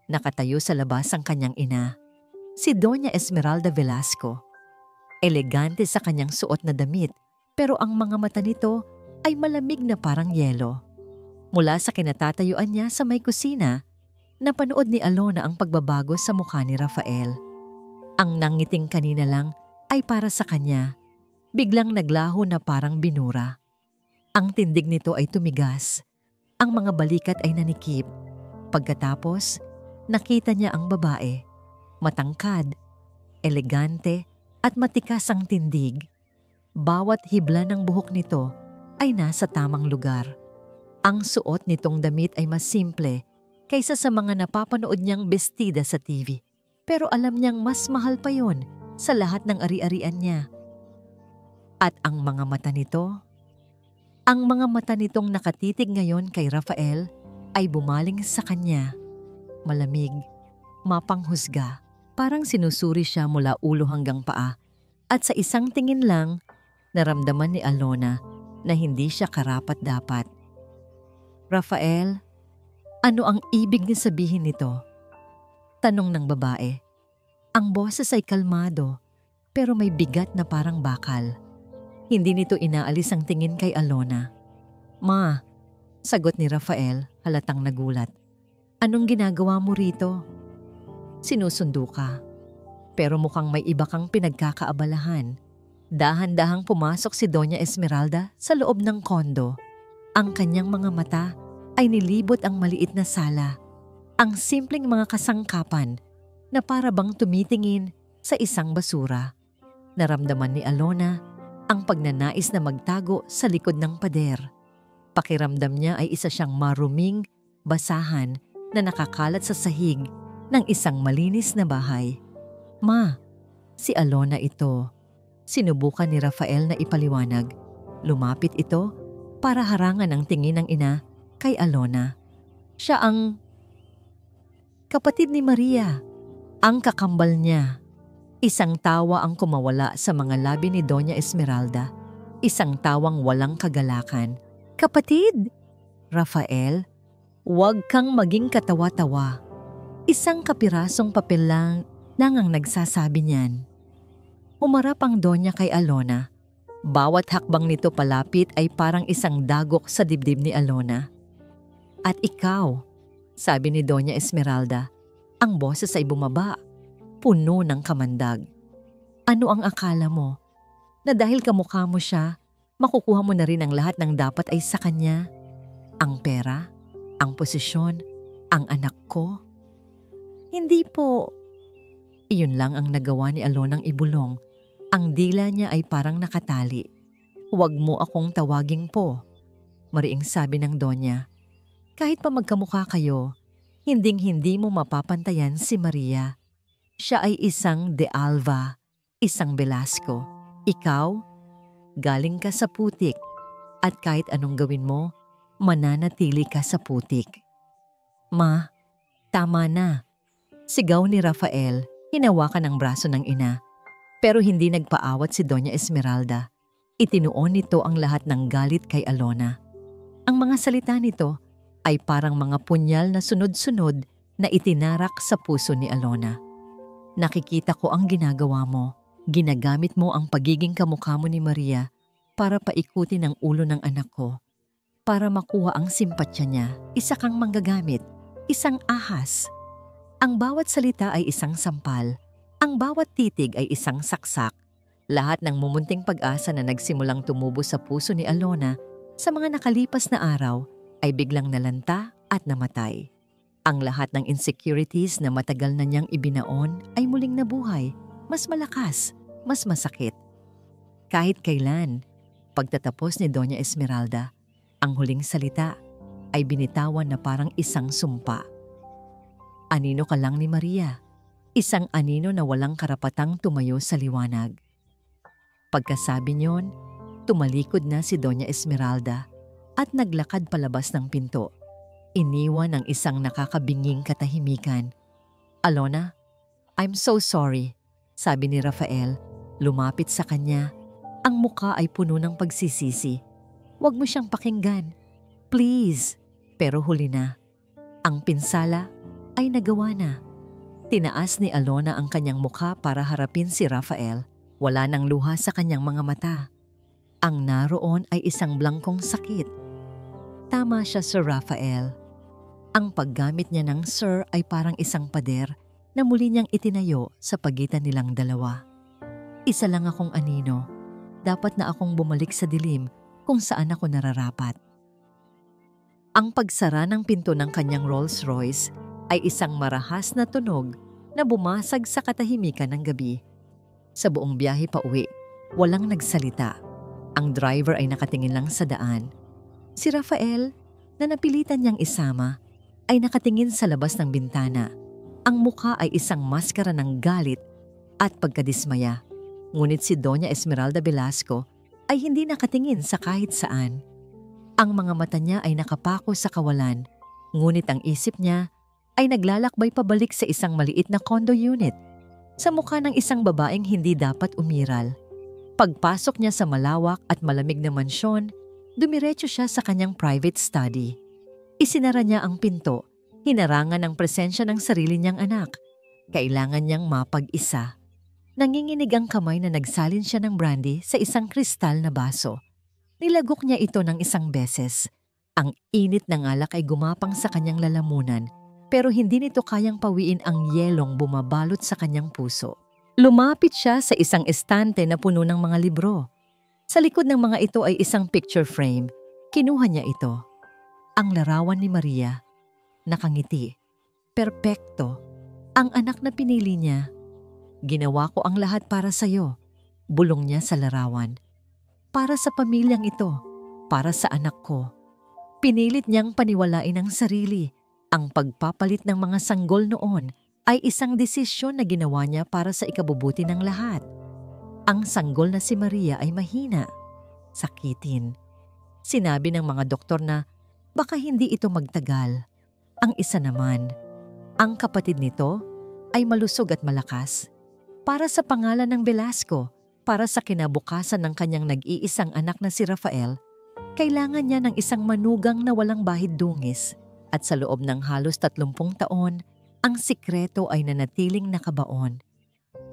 Nakatayo sa labas ang kanyang ina, si Doña Esmeralda Velasco. Elegante sa kanyang suot na damit, pero ang mga mata nito ay malamig na parang yelo. Mula sa kinatatayuan niya sa may kusina, napanood ni Alona ang pagbabago sa mukha ni Rafael. Ang nangiting kanina lang ay para sa kanya. Biglang naglaho na parang binura. Ang tindig nito ay tumigas. Ang mga balikat ay nanikip. Pagkatapos, nakita niya ang babae. Matangkad, elegante at matikas ang tindig. Bawat hibla ng buhok nito ay nasa tamang lugar. Ang suot nitong damit ay mas simple kaysa sa mga napapanood niyang bestida sa TV. Pero alam niyang mas mahal pa yon sa lahat ng ari-arian niya. At ang mga mata nitong nakatitig ngayon kay Rafael ay bumaling sa kanya. Malamig, mapanghusga, parang sinusuri siya mula ulo hanggang paa. At sa isang tingin lang, naramdaman ni Alona na hindi siya karapat-dapat. Rafael, ano ang ibig niya sabihin nito? Tanong ng babae. Ang boses ay kalmado, pero may bigat na parang bakal. Hindi nito inaalis ang tingin kay Alona. Ma, sagot ni Rafael, halatang nagulat. Anong ginagawa mo rito? Sinusundo ka. Pero mukhang may iba kang pinagkakaabalahan. Dahan-dahang pumasok si Doña Esmeralda sa loob ng kondo. Ang kanyang mga mata ay nilibot ang maliit na sala. Ang simpleng mga kasangkapan na para bang tumitingin sa isang basura. Naramdaman ni Alona ang pagnanais na magtago sa likod ng pader. Pakiramdam niya ay isa siyang maruming basahan na nakakalat sa sahig ng isang malinis na bahay. Ma, si Alona ito. Sinubukan ni Rafael na ipaliwanag. Lumapit ito para harangan ang tingin ng ina kay Alona. Siya ang kapatid ni Maria, ang kakambal niya. Isang tawa ang kumawala sa mga labi ni Doña Esmeralda. Isang tawang walang kagalakan. Kapatid? Rafael, huwag kang maging katawa-tawa. Isang kapirasong papel lang ang nagsasabi niyan. Humarap ang Donya kay Alona. Bawat hakbang nito palapit ay parang isang dagok sa dibdib ni Alona. At ikaw, sabi ni Doña Esmeralda, ang boses ay bumaba, puno ng kamandag. Ano ang akala mo? Na dahil kamukha mo siya, makukuha mo na rin ang lahat ng dapat ay sa kanya? Ang pera, ang posisyon, ang anak ko? Hindi po. Iyon lang ang nagawa ni Alonang ibulong. Ang dila niya ay parang nakatali. Huwag mo akong tawaging po, mariing sabi ng Donya. Kahit pa magkamukha kayo, hinding-hindi mo mapapantayan si Maria. Siya ay isang De Alva, isang Velasco. Ikaw, galing ka sa putik at kahit anong gawin mo, mananatili ka sa putik. Ma, tama na. Sigaw ni Rafael, hinawakan ang braso ng ina. Pero hindi nagpaawat si Doña Esmeralda. Itinuon nito ang lahat ng galit kay Alona. Ang mga salita nito ay parang mga punyal na sunod-sunod na itinarak sa puso ni Alona. Nakikita ko ang ginagawa mo. Ginagamit mo ang pagiging kamukha mo ni Maria para paikutin ang ulo ng anak ko. Para makuha ang simpatsya niya, isa kang manggagamit, isang ahas. Ang bawat salita ay isang sampal. Ang bawat titig ay isang saksak. Lahat ng mumunting pag-asa na nagsimulang tumubo sa puso ni Alona sa mga nakalipas na araw ay biglang nalanta at namatay. Ang lahat ng insecurities na matagal na niyang ibinaon ay muling nabuhay, mas malakas, mas masakit. Kahit kailan, pagtatapos ni Doña Esmeralda, ang huling salita ay binitawan na parang isang sumpa. Anino ka lang ni Maria, isang anino na walang karapatang tumayo sa liwanag. Pagkasabi niyon, tumalikod na si Doña Esmeralda at naglakad palabas ng pinto. Iniwan ang isang nakakabinging katahimikan. Alona, I'm so sorry, sabi ni Rafael. Lumapit sa kanya. Ang muka ay puno ng pagsisisi. Huwag mo siyang pakinggan. Please. Pero huli na. Ang pinsala ay nagawa na. Tinaas ni Alona ang kanyang mukha para harapin si Rafael. Wala nang luha sa kanyang mga mata. Ang naroon ay isang blangkong sakit. Tama siya, Sir Rafael. Ang paggamit niya ng sir ay parang isang pader na muli niyang itinayo sa pagitan nilang dalawa. Isa lang akong anino. Dapat na akong bumalik sa dilim kung saan ako nararapat. Ang pagsara ng pinto ng kanyang Rolls Royce ay isang marahas na tunog na bumasag sa katahimikan ng gabi. Sa buong biyahe pa uwi, walang nagsalita. Ang driver ay nakatingin lang sa daan. Si Rafael, na napilitan niyang isama, ay nakatingin sa labas ng bintana. Ang mukha ay isang maskara ng galit at pagkadismaya. Ngunit si Doña Esmeralda Velasco ay hindi nakatingin sa kahit saan. Ang mga mata niya ay nakapako sa kawalan, ngunit ang isip niya ay naglalakbay pabalik sa isang maliit na condo unit sa mukha ng isang babaeng hindi dapat umiral. Pagpasok niya sa malawak at malamig na mansyon, dumiretso siya sa kanyang private study. Isinara niya ang pinto, hinarangan ang presensya ng sarili niyang anak. Kailangan niyang mapag-isa. Nanginginig ang kamay na nagsalin siya ng brandy sa isang kristal na baso. Nilagok niya ito ng isang beses. Ang init ng alak ay gumapang sa kanyang lalamunan, pero hindi nito kayang pawiin ang yelong bumabalot sa kanyang puso. Lumapit siya sa isang estante na puno ng mga libro. Sa likod ng mga ito ay isang picture frame. Kinuha niya ito. Ang larawan ni Maria. Nakangiti. Perpekto. Ang anak na pinili niya. Ginawa ko ang lahat para sa'yo. Bulong niya sa larawan. Para sa pamilyang ito. Para sa anak ko. Pinilit niyang paniwalain ang sarili. Ang pagpapalit ng mga sanggol noon ay isang desisyon na ginawa niya para sa ikabubuti ng lahat. Ang sanggol na si Maria ay mahina. Sakitin. Sinabi ng mga doktor na baka hindi ito magtagal. Ang isa naman, ang kapatid nito ay malusog at malakas. Para sa pangalan ng Velasco, para sa kinabukasan ng kanyang nag-iisang anak na si Rafael, kailangan niya ng isang manugang na walang bahid dungis. At sa loob ng halos 30 taon, ang sikreto ay nanatiling nakabaon.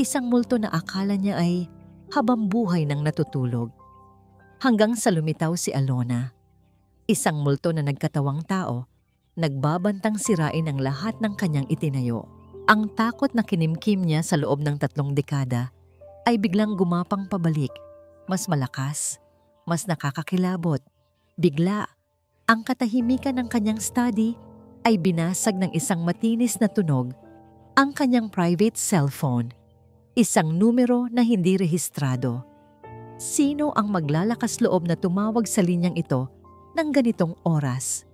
Isang multo na akala niya ay habang buhay nang natutulog. Hanggang sa lumitaw si Alona. Isang multo na nagkatawang tao, nagbabantang sirain ang lahat ng kanyang itinayo. Ang takot na kinimkim niya sa loob ng 3 dekada ay biglang gumapang pabalik, mas malakas, mas nakakakilabot. Bigla, ang katahimikan ng kanyang study ay binasag ng isang matinis na tunog, ang kanyang private cellphone, isang numero na hindi rehistrado. Sino ang maglalakas loob na tumawag sa linyang ito ng ganitong oras?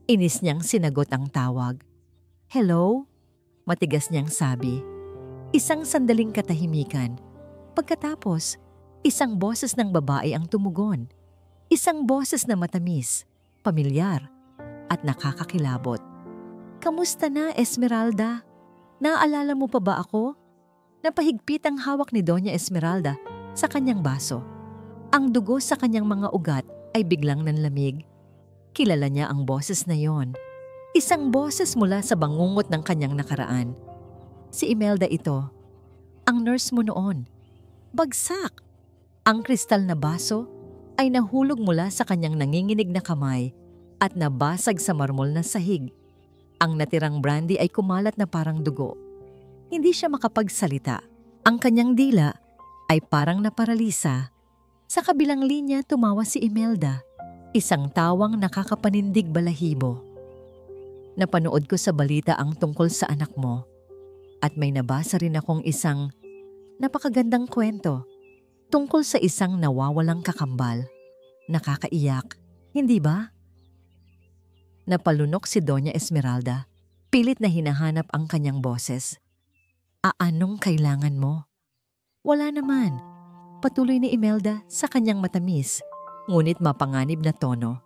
Inis niyang sinagot ang tawag. Hello? Matigas niyang sabi. Isang sandaling katahimikan. Pagkatapos, Isang boses ng babae ang tumugon. Isang boses na matamis, pamilyar, at nakakakilabot. "Kamusta na, Esmeralda? Naaalala mo pa ba ako?" Napahigpit ang hawak ni Doña Esmeralda sa kanyang baso. Ang dugo sa kanyang mga ugat ay biglang nanlamig. Kilala niya ang boses na yon. Isang boses mula sa bangungot ng kanyang nakaraan. Si Imelda ito. Ang nurse mo noon. Bagsak! Ang kristal na baso ay nahulog mula sa kanyang nanginginig na kamay at nabasag sa marmol na sahig. Ang natirang brandy ay kumalat na parang dugo. Hindi siya makapagsalita. Ang kanyang dila ay parang naparalisa. Sa kabilang linya tumawa si Imelda, isang tawang nakakapanindig balahibo. "Napanood ko sa balita ang tungkol sa anak mo at may nabasa rin akong isang napakagandang kwento tungkol sa isang nawawalang kakambal. Nakakaiyak, hindi ba?" Napalunok si Doña Esmeralda. Pilit na hinahanap ang kanyang boses. "Anong kailangan mo?" "Wala naman," patuloy ni Imelda sa kanyang matamis, ngunit mapanganib na tono.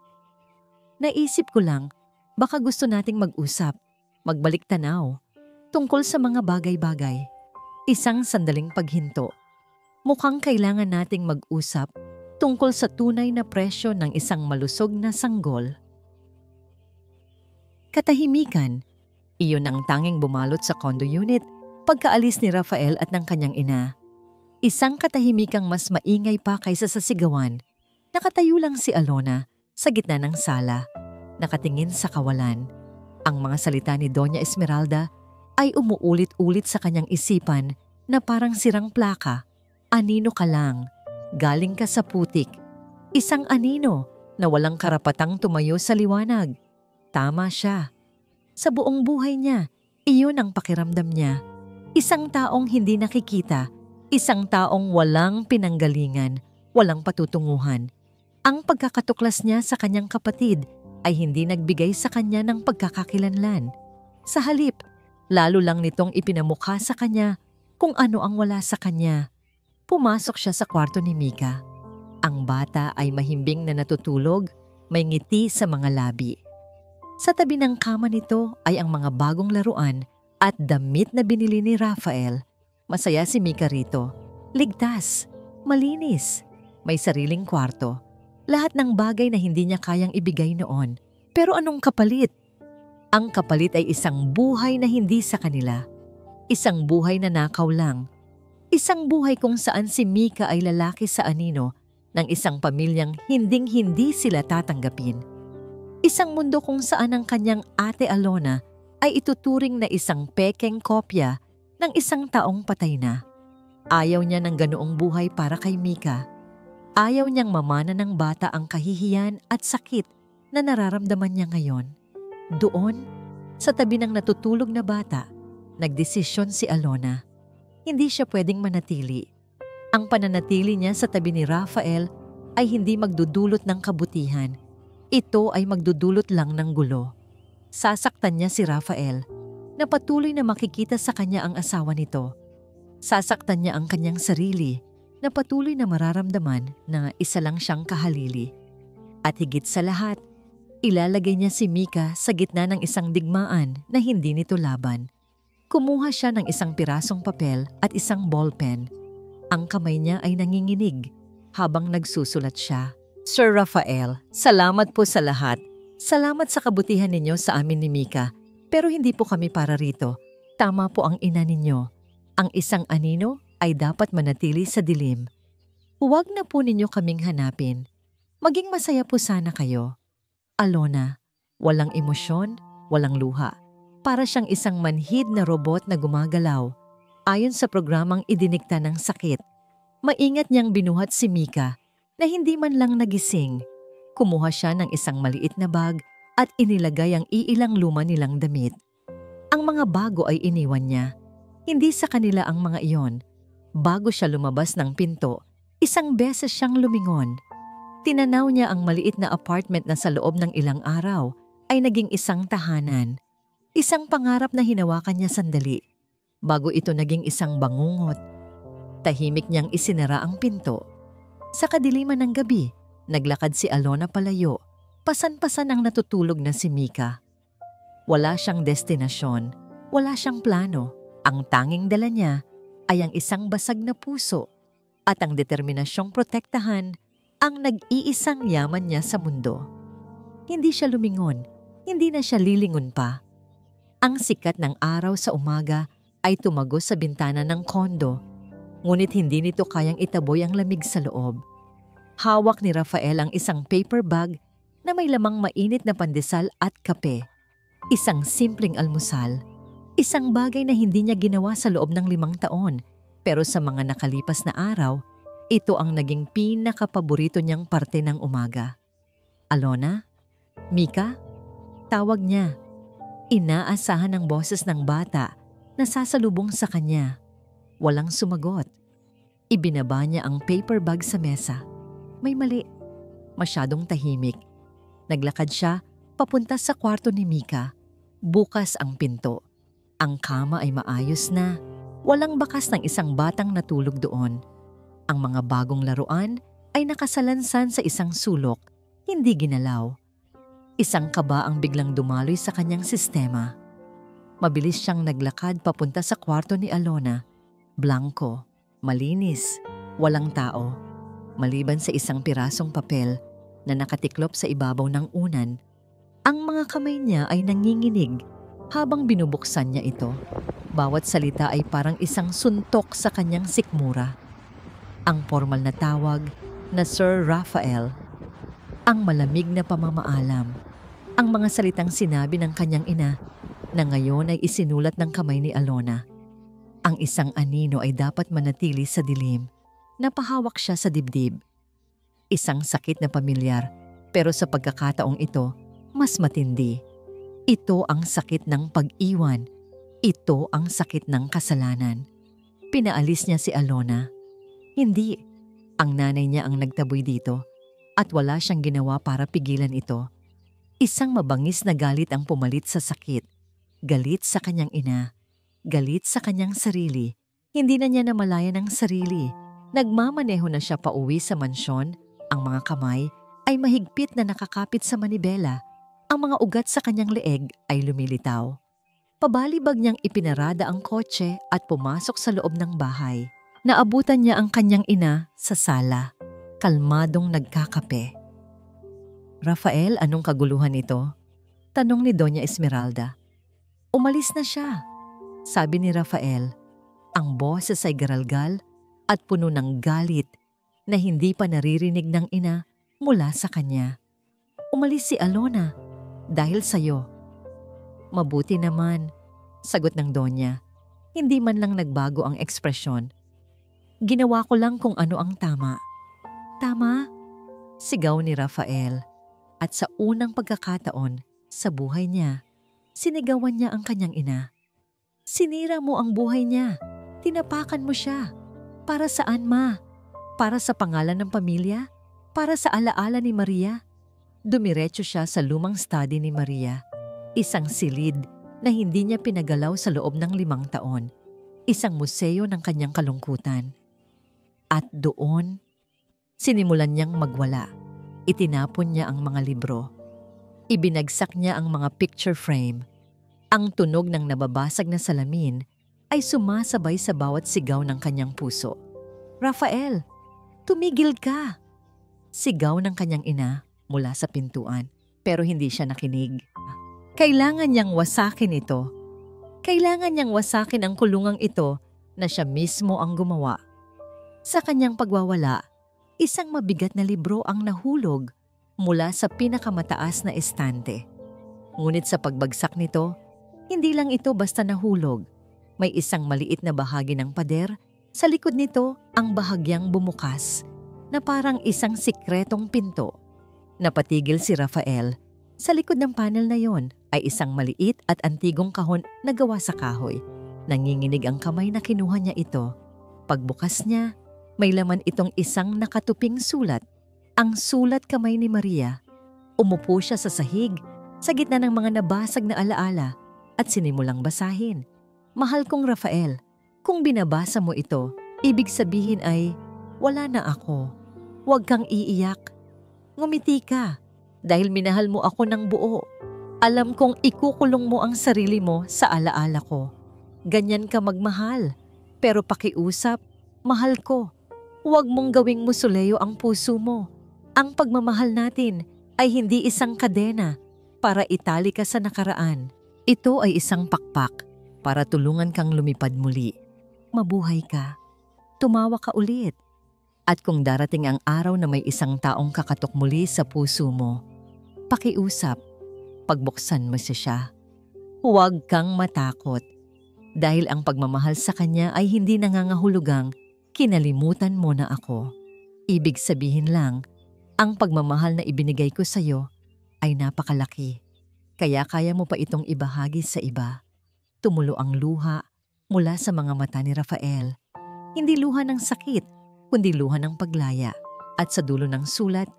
"Naisip ko lang, baka gusto nating mag-usap, magbalik tanaw, tungkol sa mga bagay-bagay." Isang sandaling paghinto. Mukhang kailangan nating mag-usap tungkol sa tunay na presyo ng isang malusog na sanggol. Katahimikan. Iyon ang tanging bumalot sa condo unit pagkaalis ni Rafael at ng kanyang ina. Isang katahimikang mas maingay pa kaysa sa sigawan. Nakatayo lang si Alona sa gitna ng sala, nakatingin sa kawalan. Ang mga salita ni Doña Esmeralda ay umuulit-ulit sa kanyang isipan na parang sirang plaka. "Anino ka lang, galing ka sa putik. Isang anino na walang karapatang tumayo sa liwanag." Tama siya. Sa buong buhay niya, iyon ang pakiramdam niya. Isang taong hindi nakikita, isang taong walang pinanggalingan, walang patutunguhan. Ang pagkakatuklas niya sa kanyang kapatid ay hindi nagbigay sa kanya ng pagkakakilanlan. Sa halip, lalo lang nitong ipinamukha sa kanya kung ano ang wala sa kanya. Pumasok siya sa kwarto ni Mika. Ang bata ay mahimbing na natutulog, may ngiti sa mga labi. Sa tabi ng kama nito ay ang mga bagong laruan at damit na binili ni Rafael. Masaya si Mika rito. Ligtas, malinis, may sariling kwarto. Lahat ng bagay na hindi niya kayang ibigay noon. Pero anong kapalit? Ang kapalit ay isang buhay na hindi sa kanila. Isang buhay na nakaw lang. Isang buhay kung saan si Mika ay lalaki sa anino ng isang pamilyang hinding-hindi sila tatanggapin. Isang mundo kung saan ang kanyang ate Alona ay ituturing na isang pekeng kopya ng isang taong patay na. Ayaw niya ng ganoong buhay para kay Mika. Ayaw niyang mamana ng bata ang kahihiyan at sakit na nararamdaman niya ngayon. Doon, sa tabi ng natutulog na bata, nagdesisyon si Alona. Hindi siya pwedeng manatili. Ang pananatili niya sa tabi ni Rafael ay hindi magdudulot ng kabutihan. Ito ay magdudulot lang ng gulo. Sasaktan niya si Rafael na patuloy na makikita sa kanya ang asawa nito. Sasaktan niya ang kanyang sarili na patuloy na mararamdaman na isa lang siyang kahalili. At higit sa lahat, ilalagay niya si Mika sa gitna ng isang digmaan na hindi nito laban. Kumuha siya ng isang pirasong papel at isang ballpen. Ang kamay niya ay nanginginig habang nagsusulat siya. "Sir Rafael, salamat po sa lahat. Salamat sa kabutihan ninyo sa amin ni Mika. Pero hindi po kami para rito. Tama po ang ina ninyo. Ang isang anino ay dapat manatili sa dilim. Huwag na po ninyo kaming hanapin. Maging masaya po sana kayo." Alona, walang emosyon, walang luha. Para siyang isang manhid na robot na gumagalaw. Ayon sa programang idinikta ng sakit, maingat niyang binuhat si Mika na hindi man lang nagising. Kumuha siya ng isang maliit na bag at inilagay ang iilang luma nilang damit. Ang mga bago ay iniwan niya. Hindi sa kanila ang mga iyon. Bago siya lumabas ng pinto, isang beses siyang lumingon. Tinanaw niya ang maliit na apartment na sa loob ng ilang araw ay naging isang tahanan. Isang pangarap na hinawakan niya sandali, bago ito naging isang bangungot. Tahimik niyang isinara ang pinto. Sa kadiliman ng gabi, naglakad si Alona palayo, pasan-pasan ang natutulog na si Mika. Wala siyang destinasyon, wala siyang plano. Ang tanging dala niya ay ang isang basag na puso at ang determinasyong protektahan ang nag-iisang yaman niya sa mundo. Hindi siya lumingon, hindi na siya lilingon pa. Ang sikat ng araw sa umaga ay tumagos sa bintana ng kondo, ngunit hindi nito kayang itaboy ang lamig sa loob. Hawak ni Rafael ang isang paper bag na may lamang mainit na pandesal at kape. Isang simpleng almusal. Isang bagay na hindi niya ginawa sa loob ng 5 taon, pero sa mga nakalipas na araw, ito ang naging pinakapaborito niyang parte ng umaga. Alona? Mika? Tawag niya. Inaasahan ng boses ng bata na sasalubong sa kanya. Walang sumagot. Ibinaba niya ang paper bag sa mesa. May mali. Masyadong tahimik. Naglakad siya papunta sa kwarto ni Mika. Bukas ang pinto. Ang kama ay maayos na. Walang bakas ng isang batang natulog doon. Ang mga bagong laruan ay nakasalansan sa isang sulok, hindi ginalaw. Isang kaba ang biglang dumaloy sa kanyang sistema. Mabilis siyang naglakad papunta sa kwarto ni Alona. Blanko, malinis, walang tao. Maliban sa isang pirasong papel na nakatiklop sa ibabaw ng unan, ang mga kamay niya ay nanginginig habang binubuksan niya ito. Bawat salita ay parang isang suntok sa kanyang sikmura. Ang formal na tawag na Sir Rafael. Ang malamig na pamamaalam. Ang mga salitang sinabi ng kanyang ina na ngayon ay isinulat ng kamay ni Alona. Ang isang anino ay dapat manatili sa dilim. Napahawak siya sa dibdib. Isang sakit na pamilyar, pero sa pagkakataong ito, mas matindi. Ito ang sakit ng pag-iwan. Ito ang sakit ng kasalanan. Pinaalis niya si Alona. Hindi. Ang nanay niya ang nagtaboy dito at wala siyang ginawa para pigilan ito. Isang mabangis na galit ang pumalit sa sakit. Galit sa kanyang ina. Galit sa kanyang sarili. Hindi na niya namalayan ang sarili. Nagmamaneho na siya pauwi sa mansyon. Ang mga kamay ay mahigpit na nakakapit sa manibela. Ang mga ugat sa kanyang leeg ay lumilitaw. Pabalibag niyang ipinarada ang kotse at pumasok sa loob ng bahay. Naabutan niya ang kanyang ina sa sala, kalmadong nagkakape. Rafael, anong kaguluhan ito? Tanong ni Doña Esmeralda. Umalis na siya, sabi ni Rafael. Ang boses ay garalgal at puno ng galit na hindi pa naririnig ng ina mula sa kanya. Umalis si Alona dahil sa'yo. Mabuti naman, sagot ng Donya. Hindi man lang nagbago ang ekspresyon. Ginawa ko lang kung ano ang tama. Tama? Sigaw ni Rafael. At sa unang pagkakataon sa buhay niya, sinigawan niya ang kanyang ina. Sinira mo ang buhay niya. Tinapakan mo siya. Para saan, ma? Para sa pangalan ng pamilya? Para sa alaala ni Maria? Dumiretso siya sa lumang study ni Maria. Isang silid na hindi niya pinagalaw sa loob ng 5 taon. Isang museo ng kanyang kalungkutan. At doon, sinimulan niyang magwala. Itinapon niya ang mga libro. Ibinagsak niya ang mga picture frame. Ang tunog ng nababasag na salamin ay sumasabay sa bawat sigaw ng kanyang puso. Rafael, tumigil ka! Sigaw ng kanyang ina mula sa pintuan, pero hindi siya nakinig. Kailangan niyang wasakin ito. Kailangan niyang wasakin ang kulungang ito na siya mismo ang gumawa. Sa kanyang pagwawala, isang mabigat na libro ang nahulog mula sa pinakamataas na estante. Ngunit sa pagbagsak nito, hindi lang ito basta nahulog. May isang maliit na bahagi ng pader. Sa likod nito ang bahagyang bumukas na parang isang sikretong pinto. Napatigil si Rafael. Sa likod ng panel na yon ay isang maliit at antigong kahon na gawa sa kahoy. Nanginginig ang kamay na kinuha niya ito. Pagbukas niya, may laman itong isang nakatuping sulat. Ang sulat kamay ni Maria. Umupo siya sa sahig, sa gitna ng mga nabasag na alaala at sinimulang basahin. Mahal kong Rafael, kung binabasa mo ito, ibig sabihin ay wala na ako. Huwag kang iiyak. Ngumiti ka dahil minahal mo ako ng buo. Alam kong ikukulong mo ang sarili mo sa alaala ko. Ganyan ka magmahal. Pero pakiusap, mahal ko. Huwag mong gawing musuleyo ang puso mo. Ang pagmamahal natin ay hindi isang kadena para itali ka sa nakaraan. Ito ay isang pakpak para tulungan kang lumipad muli. Mabuhay ka. Tumawa ka ulit. At kung darating ang araw na may isang taong kakatok muli sa puso mo, pakiusap, pagbuksan mo siya. Huwag kang matakot. Dahil ang pagmamahal sa kanya ay hindi nangangahulugang kinalimutan mo na ako. Ibig sabihin lang, ang pagmamahal na ibinigay ko sa iyo ay napakalaki. Kaya kaya mo pa itong ibahagi sa iba. Tumulo ang luha mula sa mga mata ni Rafael. Hindi luha ng sakit, kundi luha ng paglaya. At sa dulo ng sulat,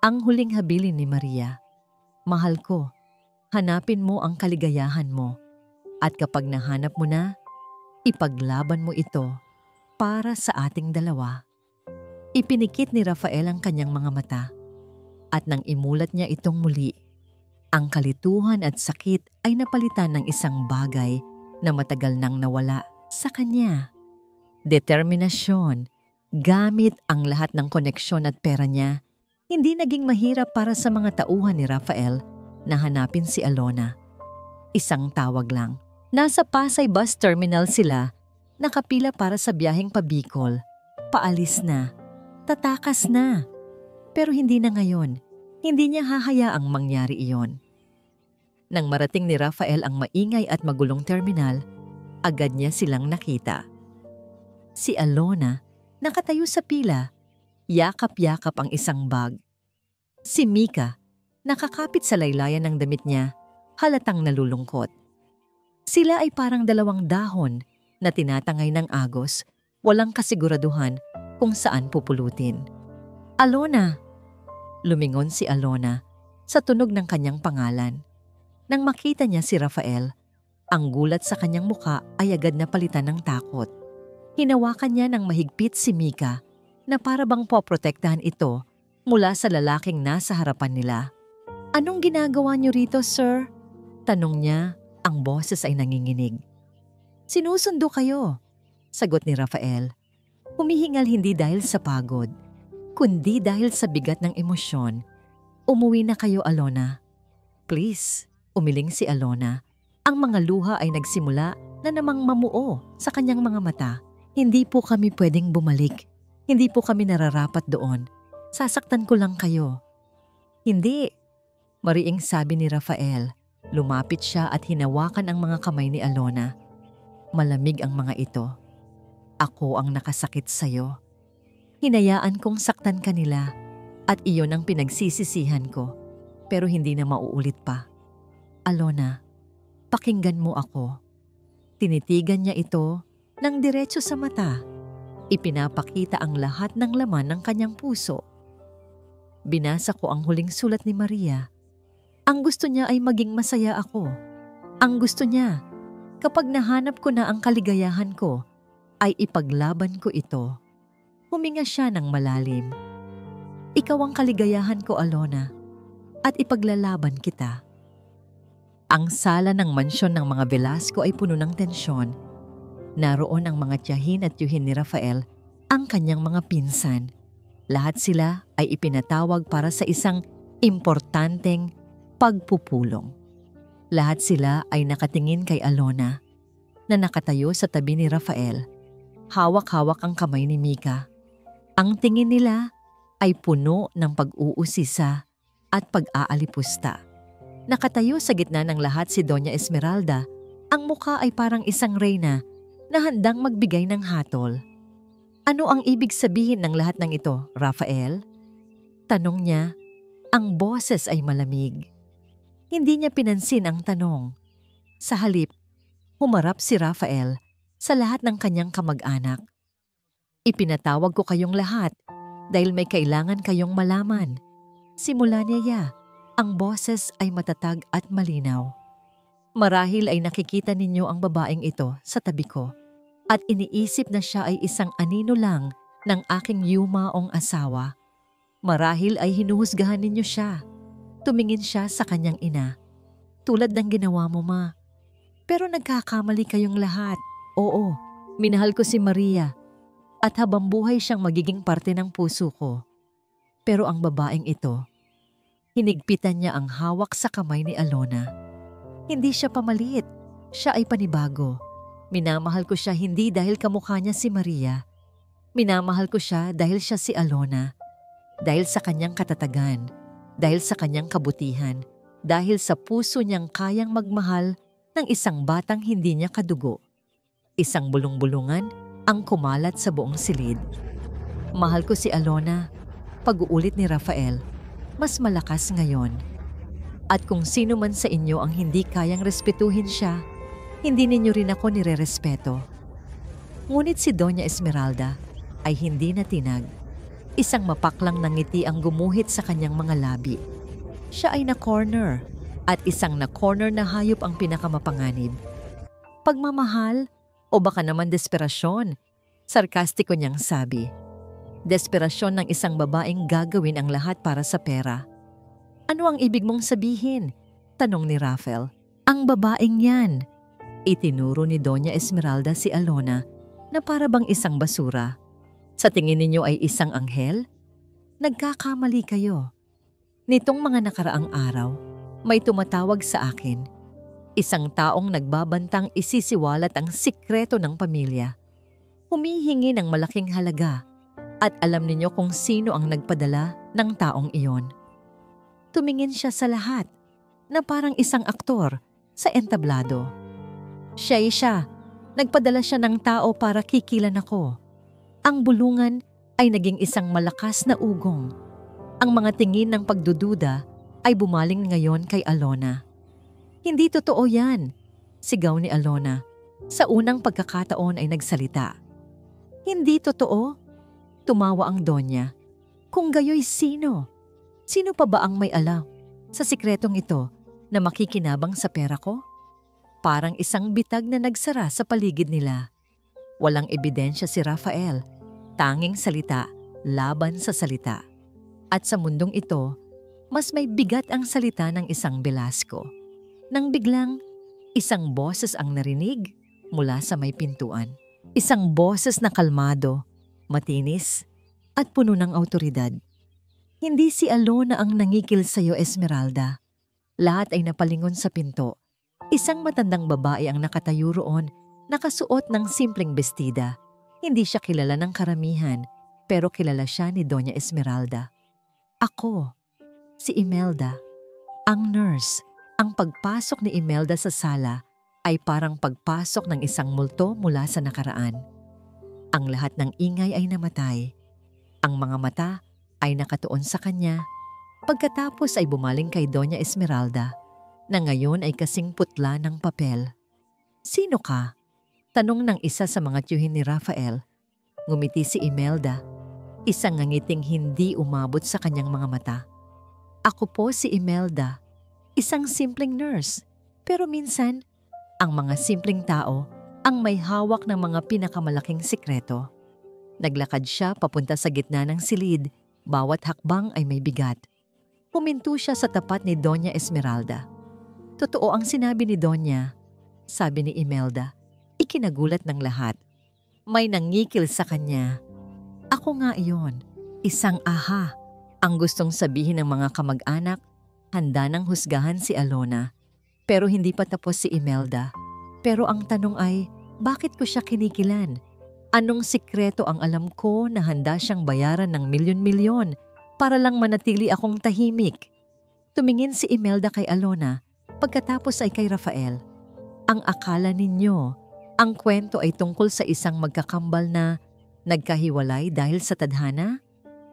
ang huling habilin ni Maria. Mahal ko, hanapin mo ang kaligayahan mo. At kapag nahanap mo na, ipaglaban mo ito para sa ating dalawa. Ipinikit ni Rafael ang kanyang mga mata. At nang imulat niya itong muli, ang kalituhan at sakit ay napalitan ng isang bagay na matagal nang nawala sa kanya. Determinasyon. Gamit ang lahat ng koneksyon at pera niya, hindi naging mahirap para sa mga tauhan ni Rafael na hanapin si Alona. Isang tawag lang. Nasa Pasay Bus Terminal sila, nakapila para sa biyaheng pa Bicol. Paalis na. Tatakas na. Pero hindi na ngayon. Hindi niya hahayaang mangyari iyon. Nang marating ni Rafael ang maingay at magulong terminal, agad niya silang nakita. Si Alona, nakatayo sa pila, yakap-yakap ang isang bag. Si Mika, nakakapit sa laylayan ng damit niya, halatang nalulungkot. Sila ay parang dalawang dahon na tinatangay ng agos, walang kasiguraduhan kung saan pupulutin. Alona! Lumingon si Alona sa tunog ng kanyang pangalan. Nang makita niya si Rafael, ang gulat sa kanyang muka ay agad na palitan ng takot. Hinawakan niya ng mahigpit si Mika na para bang poprotektahan ito mula sa lalaking nasa harapan nila. Anong ginagawa niyo rito, sir? Tanong niya, ang boses ay nanginginig. Sinusundo kayo, sagot ni Rafael. Humihingal hindi dahil sa pagod, kundi dahil sa bigat ng emosyon. Umuwi na kayo, Alona. Please, umiling si Alona. Ang mga luha ay nagsimula na namang mamuo sa kanyang mga mata. Hindi po kami pwedeng bumalik. Hindi po kami nararapat doon. Sasaktan ko lang kayo. Hindi, mariing sabi ni Rafael. Lumapit siya at hinawakan ang mga kamay ni Alona. Malamig ang mga ito. Ako ang nakasakit sa'yo. Hinayaan kong saktan ka nila at iyon ang pinagsisisihan ko. Pero hindi na mauulit pa. Alona, pakinggan mo ako. Tinitigan niya ito ng diretso sa mata. Ipinapakita ang lahat ng laman ng kanyang puso. Binasa ko ang huling sulat ni Maria. Ang gusto niya ay maging masaya ako. Ang gusto niya, kapag nahanap ko na ang kaligayahan ko, ay ipaglaban ko ito. Huminga siya ng malalim. Ikaw ang kaligayahan ko, Alona, at ipaglalaban kita. Ang sala ng mansyon ng mga Velasco ay puno ng tensyon. Naroon ang mga tiyahin at tiyuhin ni Rafael, ang kanyang mga pinsan. Lahat sila ay ipinatawag para sa isang importanteng pagpupulong. Lahat sila ay nakatingin kay Alona, na nakatayo sa tabi ni Rafael. Hawak-hawak ang kamay ni Mika. Ang tingin nila ay puno ng pag-uusisa at pag-aalipusta. Nakatayo sa gitna ng lahat si Doña Esmeralda. Ang mukha ay parang isang reyna na handang magbigay ng hatol. Ano ang ibig sabihin ng lahat ng ito, Rafael? Tanong niya. Ang boses ay malamig. Hindi niya pinansin ang tanong. Sa halip, humarap si Rafael sa lahat ng kanyang kamag-anak. Ipinatawag ko kayong lahat dahil may kailangan kayong malaman. Simula niya, ang boses ay matatag at malinaw. Marahil ay nakikita ninyo ang babaeng ito sa tabi ko at iniisip na siya ay isang anino lang ng aking yumaong asawa. Marahil ay hinuhusgahan ninyo siya. Tumingin siya sa kanyang ina. Tulad ng ginawa mo, Ma. Pero nagkakamali kayong lahat. Oo, minahal ko si Maria. At habang buhay siyang magiging parte ng puso ko. Pero ang babaeng ito, hinigpitan niya ang hawak sa kamay ni Alona. Hindi siya pamalit. Siya ay panibago. Minamahal ko siya hindi dahil kamukha niya si Maria. Minamahal ko siya dahil siya si Alona. Dahil sa kanyang katatagan. Dahil sa kanyang kabutihan. Dahil sa puso niyang kayang magmahal ng isang batang hindi niya kadugo. Isang bulong-bulungan ang kumalat sa buong silid. Mahal ko si Alona. Pag-uulit ni Rafael, mas malakas ngayon. At kung sino man sa inyo ang hindi kayang respetuhin siya, hindi ninyo rin ako nirerespeto. Ngunit si Doña Esmeralda ay hindi natinag. Isang mapaklang na ngiti ang gumuhit sa kanyang mga labi. Siya ay na-corner at isang na-corner na hayop ang pinakamapanganib. Pagmamahal o baka naman desperasyon, sarkastiko niyang sabi. Desperasyon ng isang babaeng gagawin ang lahat para sa pera. Ano ang ibig mong sabihin? Tanong ni Rafael. Ang babaeng yan. Itinuro ni Doña Esmeralda si Alona na para bang isang basura. Sa tingin ninyo ay isang anghel? Nagkakamali kayo. Nitong mga nakaraang araw, may tumatawag sa akin. Isang taong nagbabantang isisiwalat ang sikreto ng pamilya. Humihingi ng malaking halaga at alam ninyo kung sino ang nagpadala ng taong iyon. Tumingin siya sa lahat na parang isang aktor sa entablado. Siya. Nagpadala siya ng tao para kikilan ako. Ang bulungan ay naging isang malakas na ugong. Ang mga tingin ng pagdududa ay bumaling ngayon kay Alona. Hindi totoo yan, sigaw ni Alona. Sa unang pagkakataon ay nagsalita. Hindi totoo? Tumawa ang Donya. Kung gayoy sino? Sino pa ba ang may alam sa sikretong ito na makikinabang sa pera ko? Parang isang bitag na nagsara sa paligid nila. Walang ebidensya si Rafael. Tanging salita laban sa salita. At sa mundong ito, mas may bigat ang salita ng isang Velasco. Nang biglang, isang boses ang narinig mula sa may pintuan. Isang boses na kalmado, matinis, at puno ng autoridad. Hindi si Alona ang nangikil sa iyo, Esmeralda. Lahat ay napalingon sa pinto. Isang matandang babae ang nakatayo roon, nakasuot ng simpleng bestida. Hindi siya kilala ng karamihan, pero kilala siya ni Doña Esmeralda. Ako, si Imelda, ang nurse. Ang pagpasok ni Imelda sa sala ay parang pagpasok ng isang multo mula sa nakaraan. Ang lahat ng ingay ay namatay. Ang mga mata ay nakatuon sa kanya. Pagkatapos ay bumaling kay Doña Esmeralda na ngayon ay kasing putla ng papel. Sino ka? Tanong ng isa sa mga tiyuhin ni Rafael. Ngumiti si Imelda, isang ngangiting hindi umabot sa kanyang mga mata. Ako po si Imelda. Isang simpleng nurse, pero minsan, ang mga simpleng tao ang may hawak ng mga pinakamalaking sikreto. Naglakad siya papunta sa gitna ng silid, bawat hakbang ay may bigat. Huminto siya sa tapat ni Doña Esmeralda. Totoo ang sinabi ni Doña, sabi ni Imelda. Ikinagulat ng lahat. May nangikil sa kanya. Ako nga iyon, isang aha. Ang gustong sabihin ng mga kamag-anak, handa nang husgahan si Alona. Pero hindi pa tapos si Imelda. Pero ang tanong ay, bakit ko siya kinikilan? Anong sikreto ang alam ko na handa siyang bayaran ng milyon-milyon para lang manatili akong tahimik? Tumingin si Imelda kay Alona, pagkatapos ay kay Rafael. Ang akala ninyo, ang kwento ay tungkol sa isang magkakambal na nagkahiwalay dahil sa tadhana?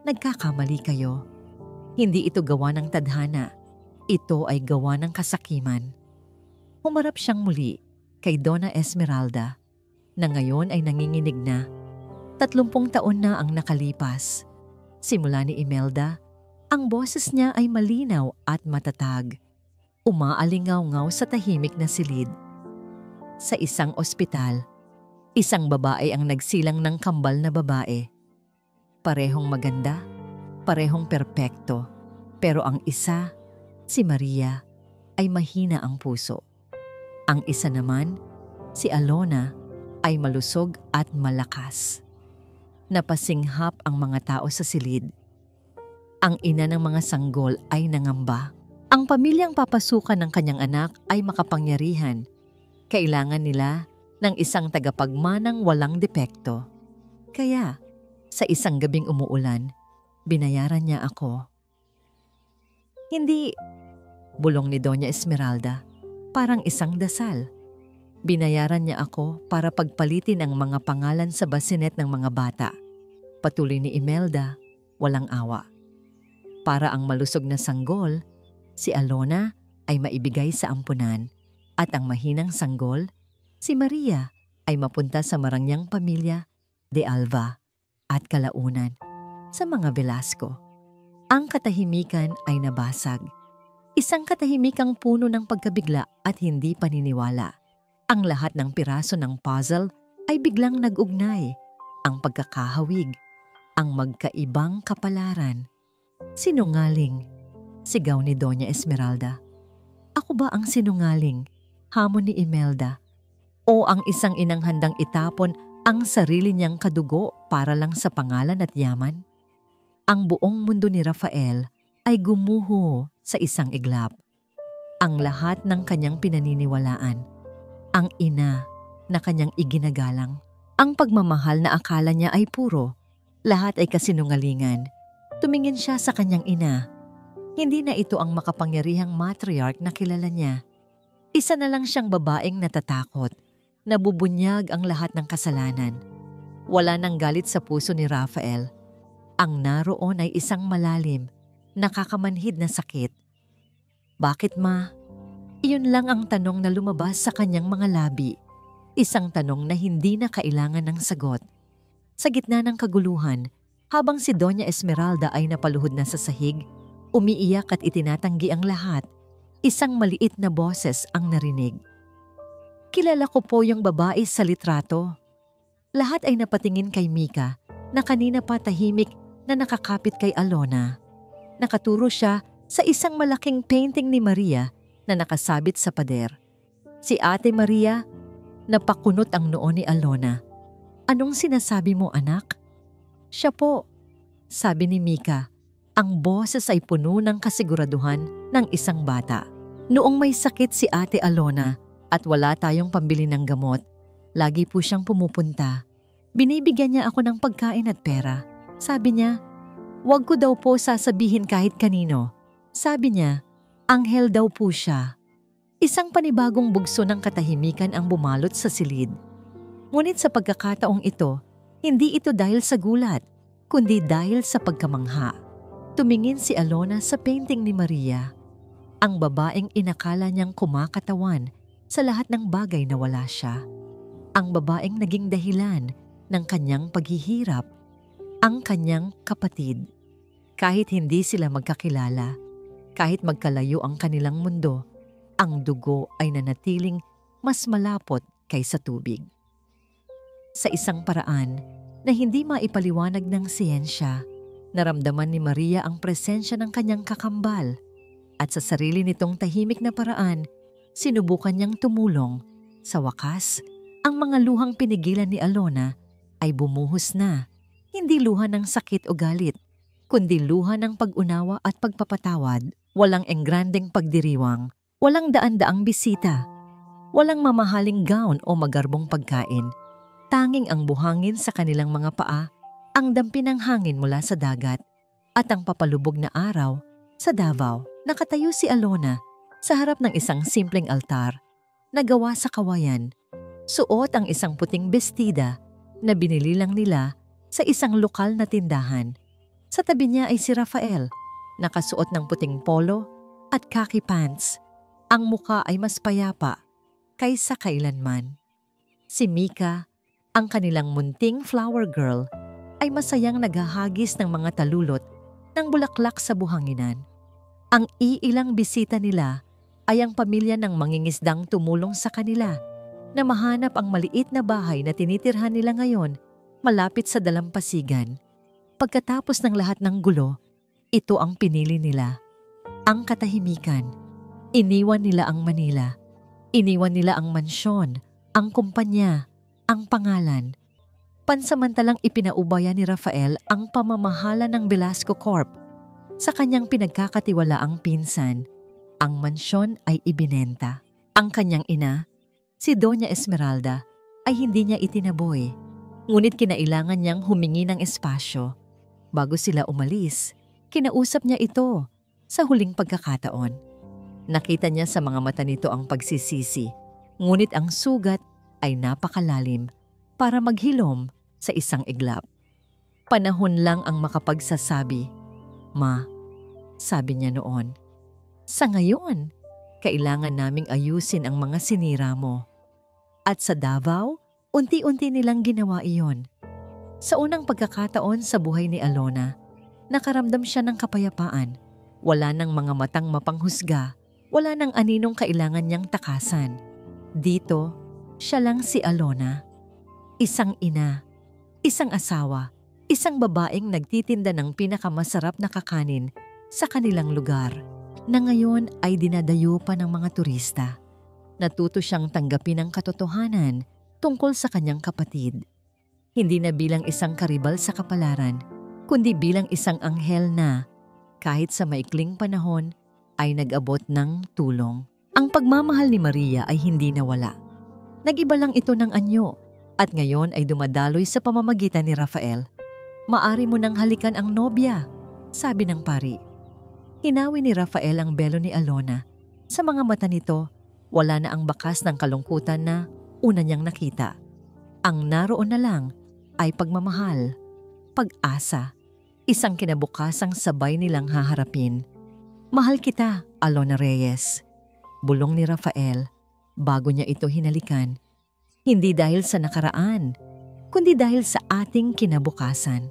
Nagkakamali kayo. Hindi ito gawa ng tadhana. Ito ay gawa ng kasakiman. Humarap siyang muli kay Donna Esmeralda na ngayon ay nanginginig na. 30 taon na ang nakalipas. Simula ni Imelda, ang boses niya ay malinaw at matatag. Umaalingaw-ngaw sa tahimik na silid. Sa isang ospital, isang babae ang nagsilang ng kambal na babae. Parehong maganda, parehong perpekto. Pero ang isa, si Maria, ay mahina ang puso. Ang isa naman, si Alona, ay malusog at malakas. Napasinghap ang mga tao sa silid. Ang ina ng mga sanggol ay nangamba. Ang pamilyang papasukan ng kanyang anak ay makapangyarihan. Kailangan nila ng isang tagapagmanang walang depekto. Kaya, sa isang gabing umuulan, binayaran niya ako. Hindi, bulong ni Doña Esmeralda, parang isang dasal. Binayaran niya ako para pagpalitin ang mga pangalan sa basinet ng mga bata. Patuloy ni Imelda, walang awa. Para ang malusog na sanggol, si Alona ay maibigay sa ampunan at ang mahinang sanggol, si Maria, ay mapunta sa marangyang pamilya de Alva at kalaunan sa mga Velasco. Ang katahimikan ay nabasag. Isang katahimikang puno ng pagkabigla at hindi paniniwala. Ang lahat ng piraso ng puzzle ay biglang nag-ugnay. Ang pagkakahawig, ang magkaibang kapalaran. Sinungaling, sigaw ni Doña Esmeralda. Ako ba ang sinungaling? Hamon ni Imelda. O ang isang inang handang itapon ang sarili niyang kadugo para lang sa pangalan at yaman? Ang buong mundo ni Rafael ay gumuho sa isang iglap. Ang lahat ng kanyang pinaniniwalaan, ang ina na kanyang iginagalang, ang pagmamahal na akala niya ay puro, lahat ay kasinungalingan. Tumingin siya sa kanyang ina. Hindi na ito ang makapangyarihang matriarch na kilala niya. Isa na lang siyang babaeng natatakot, nabubunyag ang lahat ng kasalanan. Wala nang galit sa puso ni Rafael. Ang naroon ay isang malalim, nakakamanhid na sakit. Bakit ma? Iyon lang ang tanong na lumabas sa kanyang mga labi. Isang tanong na hindi na kailangan ng sagot. Sa gitna ng kaguluhan, habang si Doña Esmeralda ay napaluhod na sa sahig, umiiyak at itinatanggi ang lahat, isang maliit na boses ang narinig. Kilala ko po yung babae sa litrato. Lahat ay napatingin kay Mika na kanina pa tahimik na nakakapit kay Alona. Nakaturo siya sa isang malaking painting ni Maria na nakasabit sa pader. Si Ate Maria, napakunot ang noo ni Alona. Anong sinasabi mo, anak? Siya po, sabi ni Mika. Ang boses ay puno ng kasiguraduhan ng isang bata. Noong may sakit si Ate Alona at wala tayong pambili ng gamot, lagi po siyang pumupunta. Binibigyan niya ako ng pagkain at pera. Sabi niya, wag ko daw po sasabihin kahit kanino. Sabi niya, anghel daw po siya. Isang panibagong bugso ng katahimikan ang bumalot sa silid. Ngunit sa pagkakataong ito, hindi ito dahil sa gulat, kundi dahil sa pagkamangha. Tumingin si Alona sa painting ni Maria. Ang babaeng inakala niyang kumakatawan sa lahat ng bagay na wala siya. Ang babaeng naging dahilan ng kanyang paghihirap, ang kanyang kapatid. Kahit hindi sila magkakilala, kahit magkalayo ang kanilang mundo, ang dugo ay nanatiling mas malapot kaysa tubig. Sa isang paraan na hindi maipaliwanag ng siyensya, naramdaman ni Maria ang presensya ng kanyang kakambal at sa sarili nitong tahimik na paraan, sinubukan niyang tumulong. Sa wakas, ang mga luhang pinigilan ni Alona ay bumuhos na, hindi luha ng sakit o galit, kundi luha ng pag-unawa at pagpapatawad. Walang engrandeng pagdiriwang, walang daan-daang bisita, walang mamahaling gown o magarbong pagkain. Tanging ang buhangin sa kanilang mga paa, ang dampi ng hangin mula sa dagat, at ang papalubog na araw sa Davao. Nakatayo si Alona sa harap ng isang simpleng altar na gawa sa kawayan. Suot ang isang puting bestida na binili lang nila sa isang lokal na tindahan. Sa tabi niya ay si Rafael, nakasuot ng puting polo at khaki pants. Ang muka ay mas payapa kaysa kailanman. Si Mika, ang kanilang munting flower girl, ay masayang naghahagis ng mga talulot ng bulaklak sa buhanginan. Ang iilang bisita nila ay ang pamilya ng mangingisdang tumulong sa kanila na mahanap ang maliit na bahay na tinitirhan nila ngayon malapit sa dalampasigan. Pagkatapos ng lahat ng gulo, Ito ang pinili nila. Ang katahimikan. Iniwan nila ang Manila. Iniwan nila ang mansyon, ang kumpanya, ang pangalan. Pansamantalang ipinaubaya ni Rafael ang pamamahala ng Velasco Corp. Sa kanyang pinagkakatiwalaang pinsan, ang mansyon ay ibinenta. Ang kanyang ina, si Doña Esmeralda, ay hindi niya itinaboy. Ngunit kinailangan niyang humingi ng espasyo. Bago sila umalis, kinausap niya ito sa huling pagkakataon. Nakita niya sa mga mata nito ang pagsisisi, ngunit ang sugat ay napakalalim para maghilom sa isang iglap. Panahon lang ang makapagsasabi, "Ma," sabi niya noon, "sa ngayon, kailangan naming ayusin ang mga sinira mo." At sa Davao, unti-unti nilang ginawa iyon. Sa unang pagkakataon sa buhay ni Alona, nakaramdam siya ng kapayapaan. Wala nang mga matang mapanghusga, wala nang aninong kailangan niyang takasan. Dito, siya lang si Alona. Isang ina, isang asawa, isang babaeng nagtitinda ng pinakamasarap na kakanin sa kanilang lugar, na ngayon ay dinadayo pa ng mga turista. Natuto siyang tanggapin ang katotohanan tungkol sa kanyang kapatid. Hindi na bilang isang karibal sa kapalaran, kundi bilang isang anghel na, kahit sa maikling panahon, ay nag-abot ng tulong. Ang pagmamahal ni Maria ay hindi nawala. Nag-iba lang ito ng anyo, at ngayon ay dumadaloy sa pamamagitan ni Rafael. "Maari mo nang halikan ang nobya," sabi ng pari. Hinawi ni Rafael ang belo ni Alona. Sa mga mata nito, wala na ang bakas ng kalungkutan na una niyang nakita. Ang naroon na lang ay pagmamahal, pag-asa, isang kinabukasang sabay nilang haharapin. "Mahal kita, Alona Reyes," bulong ni Rafael bago niya ito hinalikan. Hindi dahil sa nakaraan, kundi dahil sa ating kinabukasan.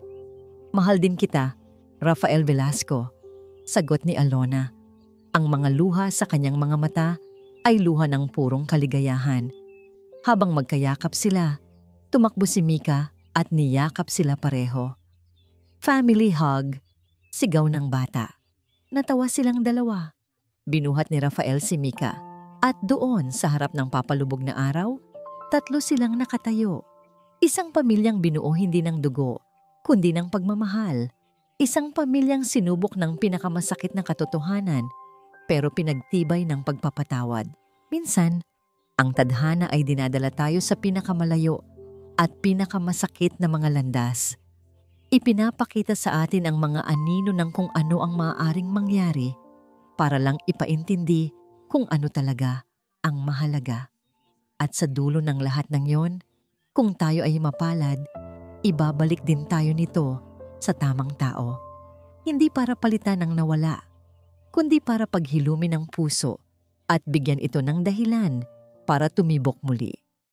"Mahal din kita, Rafael Velasco," sagot ni Alona. Ang mga luha sa kanyang mga mata ay luha ng purong kaligayahan. Habang magkayakap sila, tumakbo si Mika at niyakap sila pareho. "Family hug," sigaw ng bata. Natawa silang dalawa. Binuhat ni Rafael si Mika at doon sa harap ng papalubog na araw, tatlo silang nakatayo. Isang pamilyang binuo hindi ng dugo, kundi ng pagmamahal. Isang pamilyang sinubok ng pinakamasakit na katotohanan, pero pinagtibay ng pagpapatawad. Minsan, ang tadhana ay dinadala tayo sa pinakamalayo at pinakamasakit na mga landas. Ipinapakita sa atin ang mga anino ng kung ano ang maaaring mangyari para lang ipaintindi kung ano talaga ang mahalaga. At sa dulo ng lahat ng yon, kung tayo ay mapalad, ibabalik din tayo nito sa tamang tao. Hindi para palitan ang nawala, kundi para paghilumin ang puso at bigyan ito ng dahilan para tumibok muli.